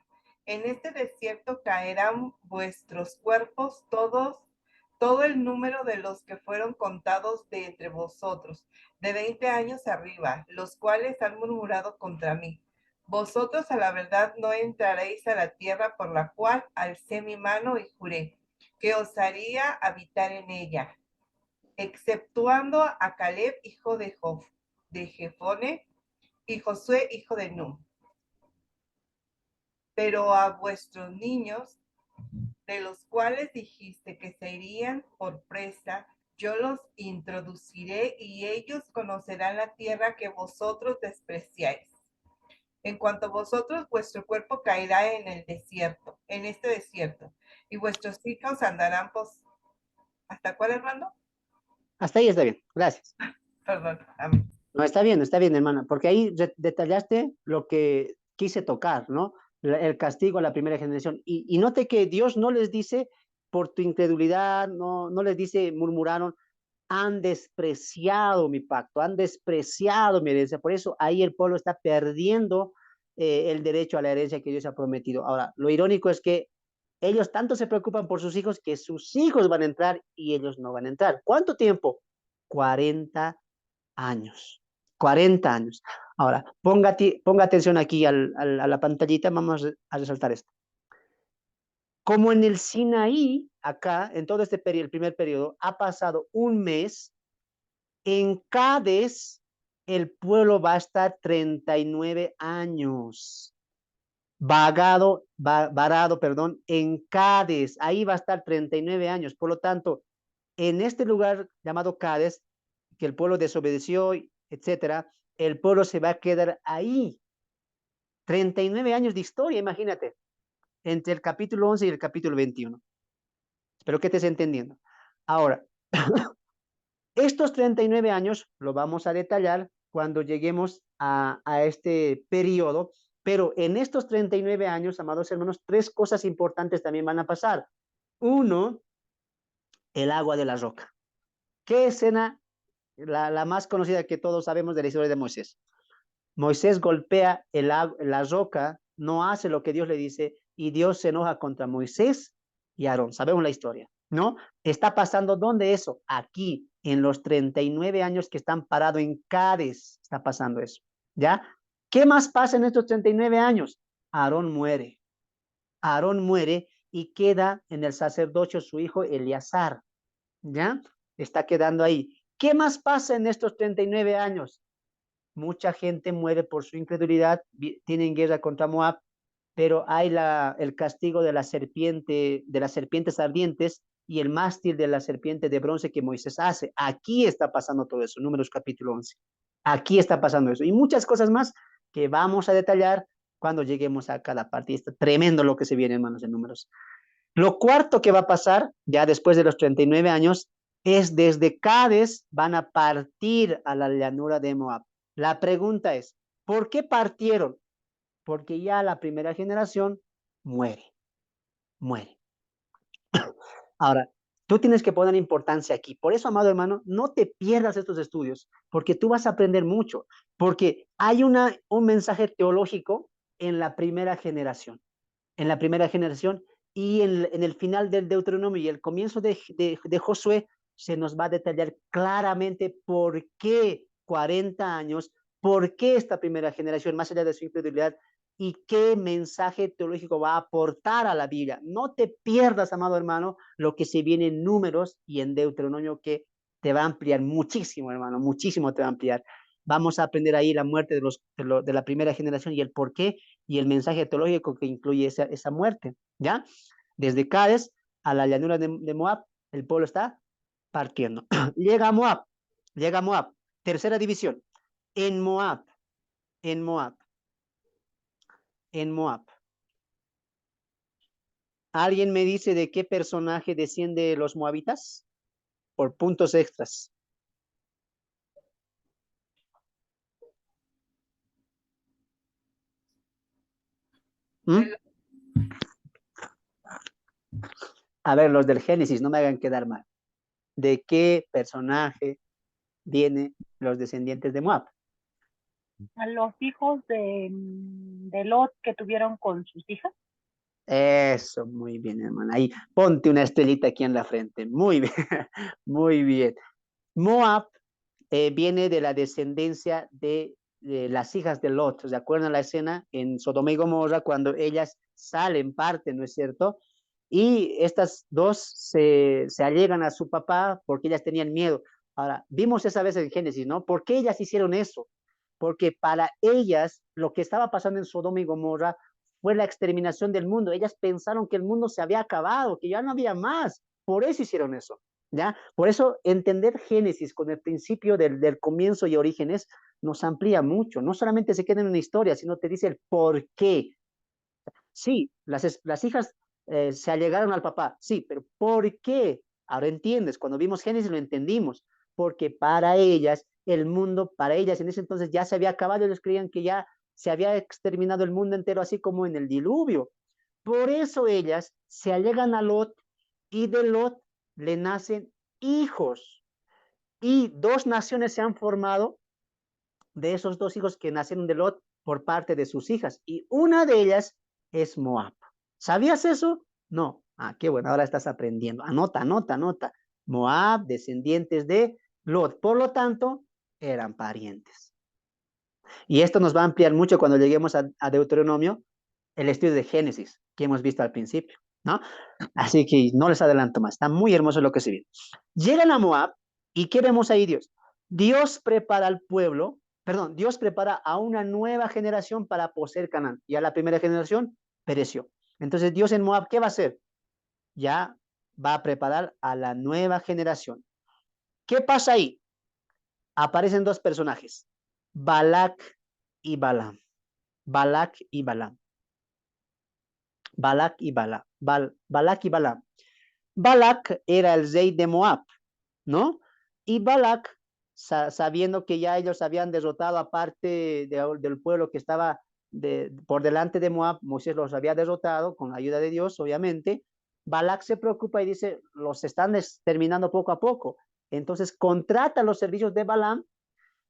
En este desierto caerán vuestros cuerpos todo el número de los que fueron contados de entre vosotros, de 20 años arriba, los cuales han murmurado contra mí. Vosotros a la verdad no entraréis a la tierra por la cual alcé mi mano y juré que os haría habitar en ella, exceptuando a Caleb, hijo de Jefone, y Josué, hijo de Nun. Pero a vuestros niños, de los cuales dijiste que se irían por presa, yo los introduciré y ellos conocerán la tierra que vosotros despreciáis. En cuanto a vosotros, vuestro cuerpo caerá en el desierto, en este desierto, y vuestros hijos andarán ¿Hasta cuál, hermano? Hasta ahí está bien, gracias. Perdón, amén. No, está bien, hermana, porque ahí detallaste lo que quise tocar, ¿no? El castigo a la primera generación. Y note que Dios no les dice, por tu incredulidad, no les dice, murmuraron, han despreciado mi pacto, han despreciado mi herencia. Por eso ahí el pueblo está perdiendo el derecho a la herencia que Dios ha prometido. Ahora, lo irónico es que ellos tanto se preocupan por sus hijos que sus hijos van a entrar y ellos no van a entrar. ¿Cuánto tiempo? 40 años. 40 años. Ahora, ponga atención aquí a la pantallita, vamos a resaltar esto. Como en el Sinaí, acá, en todo este periodo, el primer periodo, ha pasado un mes, en Cades el pueblo va a estar 39 años. Varado, perdón, en Cades, ahí va a estar 39 años. Por lo tanto, en este lugar llamado Cades, que el pueblo desobedeció, etcétera, el pueblo se va a quedar ahí. 39 años de historia, imagínate, entre el capítulo 11 y el capítulo 21. Espero que estés entendiendo. Ahora, estos 39 años lo vamos a detallar cuando lleguemos a este periodo, pero en estos 39 años, amados hermanos, tres cosas importantes también van a pasar. Uno, el agua de la roca. ¿Qué escena? La más conocida que todos sabemos de la historia de Moisés. Moisés golpea la roca, no hace lo que Dios le dice, y Dios se enoja contra Moisés y Aarón. Sabemos la historia, ¿no? Está pasando, ¿dónde eso? Aquí, en los 39 años que están parados en Cades, está pasando eso, ¿ya? ¿Qué más pasa en estos 39 años? Aarón muere. Aarón muere y queda en el sacerdocio su hijo Eleazar, ¿ya? Está quedando ahí. ¿Qué más pasa en estos 39 años? Mucha gente muere por su incredulidad, tienen guerra contra Moab, pero hay el castigo de de las serpientes ardientes y el mástil de la serpiente de bronce que Moisés hace. Aquí está pasando todo eso, Números capítulo 11. Aquí está pasando eso. Y muchas cosas más que vamos a detallar cuando lleguemos a cada parte. Y está tremendo lo que se viene, hermanos, en Números. Lo cuarto que va a pasar, ya después de los 39 años, es desde Cades van a partir a la llanura de Moab. La pregunta es, ¿por qué partieron? Porque ya la primera generación muere. Ahora, tú tienes que poner importancia aquí. Por eso, amado hermano, no te pierdas estos estudios, porque tú vas a aprender mucho, porque hay un mensaje teológico en la primera generación. En la primera generación y en el final del Deuteronomio y el comienzo de Josué se nos va a detallar claramente por qué 40 años, por qué esta primera generación, más allá de su incredulidad, y qué mensaje teológico va a aportar a la Biblia. No te pierdas, amado hermano, lo que se viene en Números y en Deuteronomio, que te va a ampliar muchísimo, hermano, muchísimo te va a ampliar. Vamos a aprender ahí la muerte de la primera generación y el por qué y el mensaje teológico que incluye esa muerte, ¿ya? Desde Cádiz a la llanura de Moab, el pueblo está partiendo. Llega a Moab, tercera división, en Moab, en Moab, en Moab. ¿Alguien me dice de qué personaje desciende los moabitas? Por puntos extras. ¿Mm? A ver, los del Génesis, no me hagan quedar mal. ¿De qué personaje vienen los descendientes de Moab? A los hijos de Lot que tuvieron con sus hijas. Eso, muy bien, hermana. Ahí, ponte una estrellita aquí en la frente. Muy bien, muy bien. Moab viene de la descendencia de las hijas de Lot. ¿Se acuerdan la escena en Sodoma y Gomorra cuando ellas salen parte, ¿no es cierto? Y estas dos se allegan a su papá porque ellas tenían miedo. Ahora, vimos esa vez en Génesis, ¿no? ¿Por qué ellas hicieron eso? Porque para ellas lo que estaba pasando en Sodoma y Gomorra fue la exterminación del mundo. Ellas pensaron que el mundo se había acabado, que ya no había más. Por eso hicieron eso. ¿ya? Por eso entender Génesis con el principio del comienzo y orígenes nos amplía mucho. No solamente se queda en una historia, sino te dice el por qué. Sí, las hijas se allegaron al papá, sí, pero ¿por qué? Ahora entiendes, cuando vimos Génesis lo entendimos, porque para ellas, el mundo, para ellas en ese entonces ya se había acabado, ellos creían que ya se había exterminado el mundo entero, así como en el diluvio. Por eso ellas se allegan a Lot y de Lot le nacen hijos. Y dos naciones se han formado de esos dos hijos que nacieron de Lot por parte de sus hijas. Y una de ellas es Moab. ¿Sabías eso? No. Ah, qué bueno, ahora estás aprendiendo. Anota, anota, anota. Moab, descendientes de Lot. Por lo tanto, eran parientes. Y esto nos va a ampliar mucho cuando lleguemos a Deuteronomio, el estudio de Génesis, que hemos visto al principio, ¿no? Así que no les adelanto más. Está muy hermoso lo que se viene. Llegan a Moab y ¿qué vemos ahí, Dios? Dios prepara al pueblo, perdón, Dios prepara a una nueva generación para poseer Canaán. Ya la primera generación pereció. Entonces Dios en Moab, ¿qué va a hacer? Ya va a preparar a la nueva generación. ¿Qué pasa ahí? Aparecen dos personajes, Balac y Balaam. Balac y Balaam. Balac y Balaam. Balac y Balaam. Balac era el rey de Moab, ¿no? Y Balac, sabiendo que ya ellos habían derrotado a parte del pueblo que estaba por delante de Moab, Moisés los había derrotado con la ayuda de Dios, obviamente. Balac se preocupa y dice, los están exterminando poco a poco. Entonces contrata los servicios de Balaam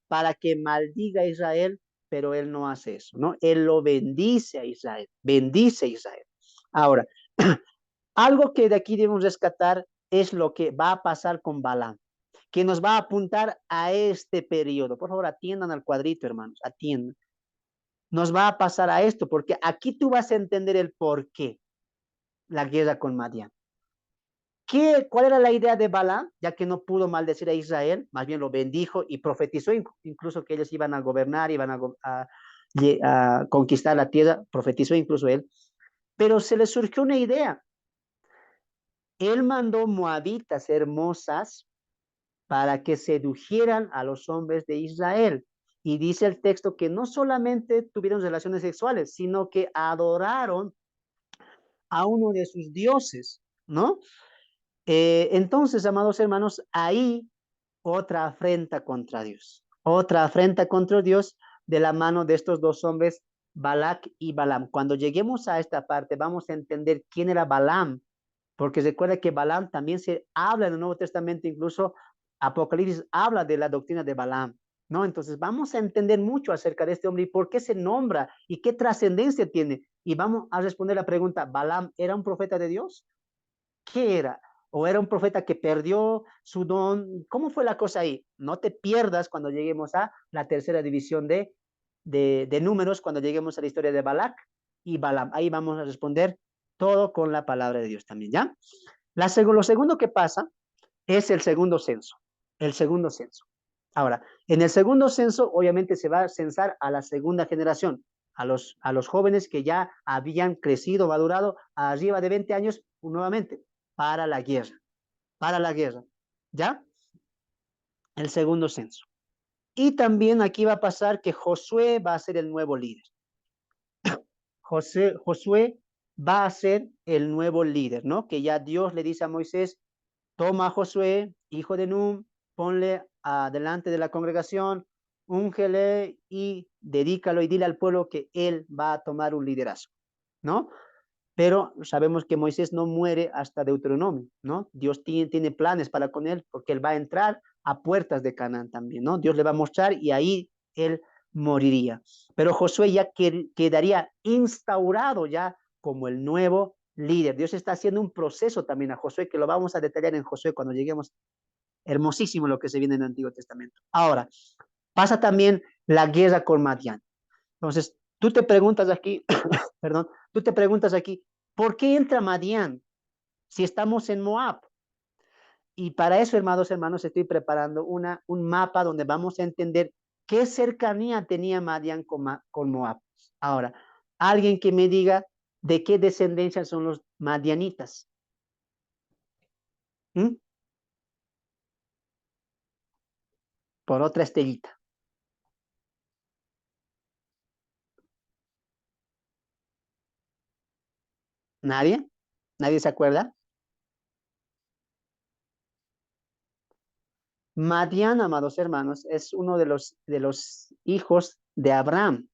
para que maldiga a Israel, pero él no hace eso, ¿no? Él lo bendice a Israel, bendice a Israel. Ahora, algo que de aquí debemos rescatar es lo que va a pasar con Balaam, que nos va a apuntar a este periodo. Por favor, atiendan al cuadrito, hermanos, atiendan. Nos va a pasar a esto, porque aquí tú vas a entender el por qué la guerra con Madián. ¿Cuál era la idea de Balaam? Ya que no pudo maldecir a Israel, más bien lo bendijo y profetizó incluso que ellos iban a gobernar, iban a conquistar la tierra, profetizó incluso él. Pero se le surgió una idea. Él mandó moabitas hermosas para que sedujeran a los hombres de Israel. Y dice el texto que no solamente tuvieron relaciones sexuales, sino que adoraron a uno de sus dioses, ¿no? Entonces, amados hermanos, ahí otra afrenta contra Dios, otra afrenta contra Dios de la mano de estos dos hombres, Balac y Balaam. Cuando lleguemos a esta parte, vamos a entender quién era Balaam, porque recuerda que Balaam también se habla en el Nuevo Testamento, incluso Apocalipsis habla de la doctrina de Balaam, ¿no? Entonces vamos a entender mucho acerca de este hombre y por qué se nombra y qué trascendencia tiene. Y vamos a responder la pregunta, ¿Balaam era un profeta de Dios? ¿Qué era? ¿O era un profeta que perdió su don? ¿Cómo fue la cosa ahí? No te pierdas cuando lleguemos a la tercera división de números, cuando lleguemos a la historia de Balac y Balaam. Ahí vamos a responder todo con la palabra de Dios también, ¿ya? Lo segundo que pasa es el segundo censo. El segundo censo. Ahora, en el segundo censo, obviamente se va a censar a la segunda generación, a los jóvenes que ya habían crecido, madurado, arriba de 20 años, nuevamente, para la guerra, para la guerra. ¿Ya? El segundo censo. Y también aquí va a pasar que Josué va a ser el nuevo líder. Josué va a ser el nuevo líder, ¿no? Que ya Dios le dice a Moisés, toma a Josué, hijo de Nun, ponle adelante de la congregación, úngele y dedícalo y dile al pueblo que él va a tomar un liderazgo, ¿no? Pero sabemos que Moisés no muere hasta Deuteronomio, ¿no? Dios tiene planes para con él, porque él va a entrar a puertas de Canaán también, ¿no? Dios le va a mostrar y ahí él moriría. Pero Josué ya quedaría instaurado ya como el nuevo líder. Dios está haciendo un proceso también a Josué, que lo vamos a detallar en Josué cuando lleguemos. Hermosísimo lo que se viene en el Antiguo Testamento. Ahora, pasa también la guerra con Madián. Entonces, tú te preguntas aquí, perdón, tú te preguntas aquí, ¿por qué entra Madián si estamos en Moab? Y para eso, hermanos, estoy preparando un mapa donde vamos a entender qué cercanía tenía Madián con Moab. Ahora, alguien que me diga de qué descendencia son los madianitas. ¿Mm? por otra estrellita. ¿Nadie? ¿Nadie se acuerda? Madián, amados hermanos, es uno de los hijos de Abraham.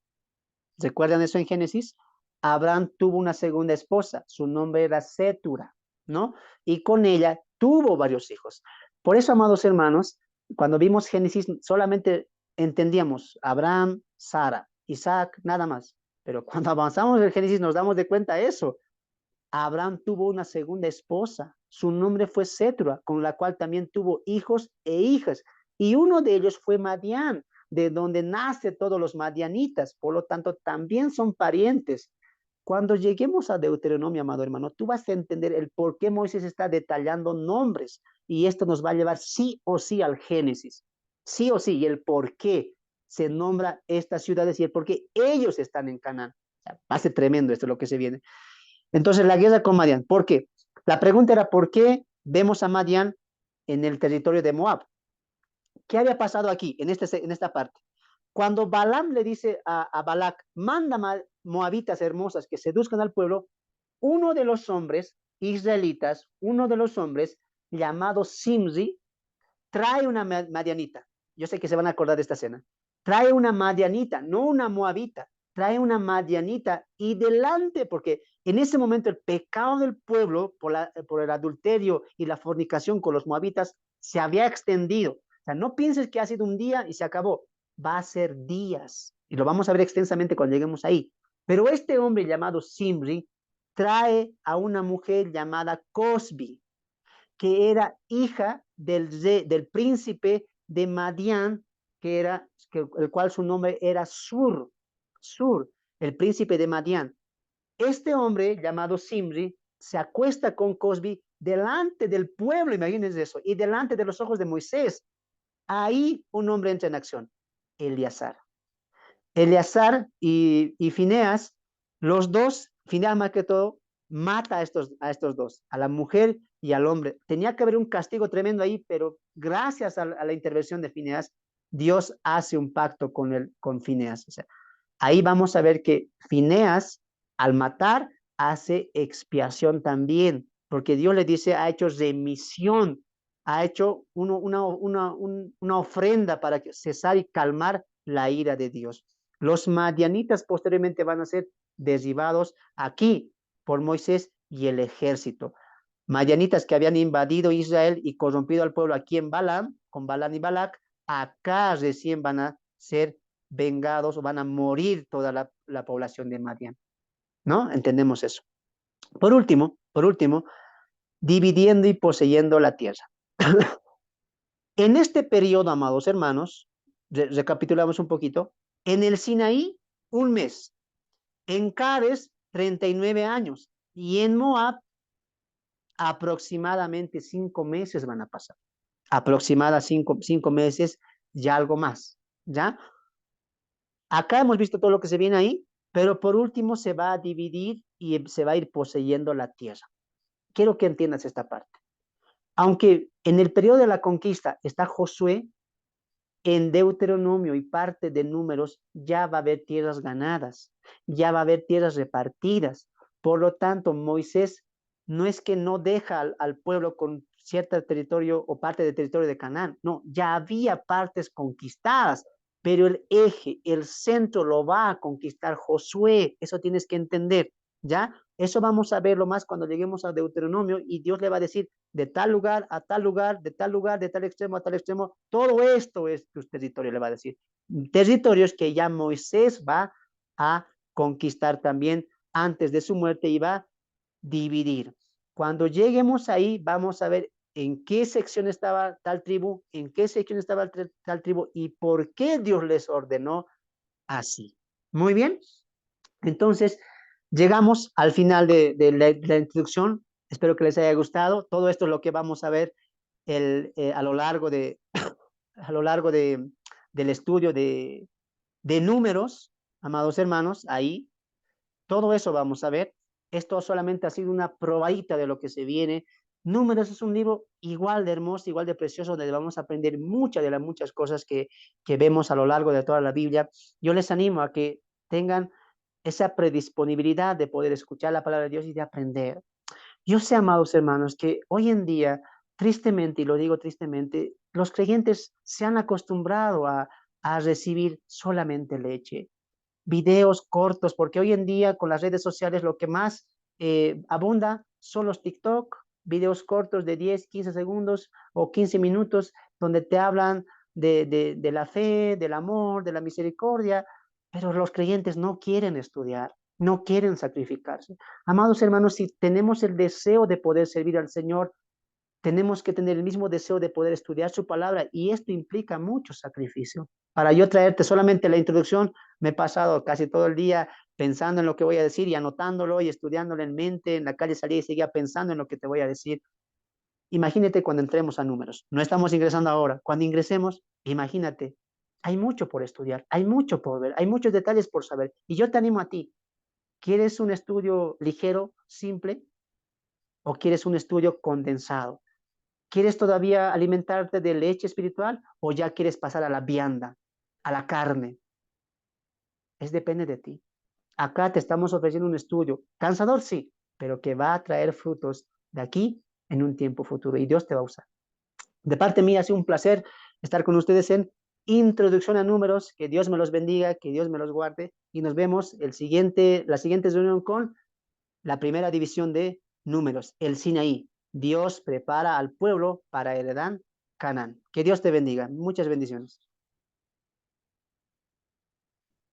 ¿Recuerdan eso en Génesis? Abraham tuvo una segunda esposa, su nombre era Setura, ¿no? Y con ella tuvo varios hijos. Por eso, amados hermanos, cuando vimos Génesis, solamente entendíamos Abraham, Sara, Isaac, nada más. Pero cuando avanzamos en Génesis nos damos de cuenta eso. Abraham tuvo una segunda esposa, su nombre fue Setura, con la cual también tuvo hijos e hijas. Y uno de ellos fue Madián, de donde nace todos los madianitas, por lo tanto también son parientes. Cuando lleguemos a Deuteronomio, amado hermano, tú vas a entender el por qué Moisés está detallando nombres y esto nos va a llevar sí o sí al Génesis, sí o sí, y el por qué se nombra estas ciudades y el por qué ellos están en Canaán. O sea, va a ser tremendo esto lo que se viene. Entonces, la guerra con Madián, ¿por qué? La pregunta era, ¿por qué vemos a Madián en el territorio de Moab? ¿Qué había pasado aquí, en esta parte? Cuando Balaam le dice a Balac, manda moabitas hermosas que seduzcan al pueblo, uno de los hombres israelitas, uno de los hombres llamado Simri, trae una madianita. Yo sé que se van a acordar de esta escena. Trae una madianita, no una moabita, trae una madianita y delante, porque en ese momento el pecado del pueblo por el adulterio y la fornicación con los moabitas se había extendido. O sea, no pienses que ha sido un día y se acabó. Va a ser días. Y lo vamos a ver extensamente cuando lleguemos ahí. Pero este hombre llamado Simri trae a una mujer llamada Cosbi, que era hija del príncipe de Madián, el cual su nombre era Sur, el príncipe de Madián. Este hombre llamado Simri se acuesta con Cosbi delante del pueblo, imagínense eso, y delante de los ojos de Moisés. Ahí un hombre entra en acción, Eleazar. Eleazar y Fineas, los dos, Fineas más que todo, mata a estos dos, a la mujer y al hombre. Tenía que haber un castigo tremendo ahí, pero gracias a la intervención de Fineas, Dios hace un pacto con Fineas. O sea, ahí vamos a ver que Fineas, al matar, hace expiación también, porque Dios le dice, ha hecho remisión, ha hecho una ofrenda para cesar y calmar la ira de Dios. Los madianitas posteriormente van a ser derribados aquí por Moisés y el ejército. Madianitas que habían invadido Israel y corrompido al pueblo aquí en Balaam, con Balaam y Balac, acá recién van a ser vengados o van a morir toda la población de Madian. ¿No? Entendemos eso. Por último, dividiendo y poseyendo la tierra. En este periodo, amados hermanos, recapitulamos un poquito, en el Sinaí, un mes, en Cades, 39 años, y en Moab, aproximadamente 5 meses van a pasar. Aproximadamente 5 meses y algo más, ¿ya? Acá hemos visto todo lo que se viene ahí, pero por último se va a dividir y se va a ir poseyendo la tierra. Quiero que entiendas esta parte. Aunque en el periodo de la conquista está Josué, en Deuteronomio y parte de Números ya va a haber tierras ganadas, ya va a haber tierras repartidas. Por lo tanto, Moisés no es que no deja al pueblo con cierto territorio o parte del territorio de Canaán, no, ya había partes conquistadas, pero el eje, el centro lo va a conquistar Josué, eso tienes que entender, ¿ya? Eso vamos a verlo más cuando lleguemos a Deuteronomio y Dios le va a decir, de tal lugar a tal lugar, de tal lugar, de tal extremo a tal extremo, todo esto es tu territorio, le va a decir. Territorios que ya Moisés va a conquistar también antes de su muerte y va a dividir. Cuando lleguemos ahí, vamos a ver en qué sección estaba tal tribu, en qué sección estaba tal tribu y por qué Dios les ordenó así. Muy bien. Entonces, llegamos al final de la introducción. Espero que les haya gustado. Todo esto es lo que vamos a ver a lo largo del estudio de números, amados hermanos, ahí. Todo eso vamos a ver. Esto solamente ha sido una probadita de lo que se viene Números es un libro igual de hermoso, igual de precioso, donde vamos a aprender muchas de las muchas cosas que vemos a lo largo de toda la Biblia. Yo les animo a que tengan esa predisponibilidad de poder escuchar la palabra de Dios y de aprender. Yo sé, amados hermanos, que hoy en día, tristemente, y lo digo tristemente, los creyentes se han acostumbrado a recibir solamente leche, videos cortos, porque hoy en día con las redes sociales lo que más abunda son los TikTok, videos cortos de 10, 15 segundos o 15 minutos, donde te hablan de la fe, del amor, de la misericordia, pero los creyentes no quieren estudiar, no quieren sacrificarse. Amados hermanos, si tenemos el deseo de poder servir al Señor, tenemos que tener el mismo deseo de poder estudiar su palabra y esto implica mucho sacrificio. Para yo traerte solamente la introducción, me he pasado casi todo el día pensando en lo que voy a decir y anotándolo y estudiándolo en mente. En la calle salía y seguía pensando en lo que te voy a decir. Imagínate cuando entremos a números. No estamos ingresando ahora. Cuando ingresemos, imagínate, hay mucho por estudiar, hay mucho por ver, hay muchos detalles por saber. Y yo te animo a ti. ¿Quieres un estudio ligero, simple, o quieres un estudio condensado? ¿Quieres todavía alimentarte de leche espiritual o ya quieres pasar a la vianda, a la carne? Es depende de ti. Acá te estamos ofreciendo un estudio, cansador sí, pero que va a traer frutos de aquí en un tiempo futuro y Dios te va a usar. De parte mía ha sido un placer estar con ustedes en Introducción a Números. Que Dios me los bendiga, que Dios me los guarde y nos vemos la siguiente reunión con la primera división de Números, el Sinaí. Dios prepara al pueblo para heredar Canaán. Que Dios te bendiga. Muchas bendiciones.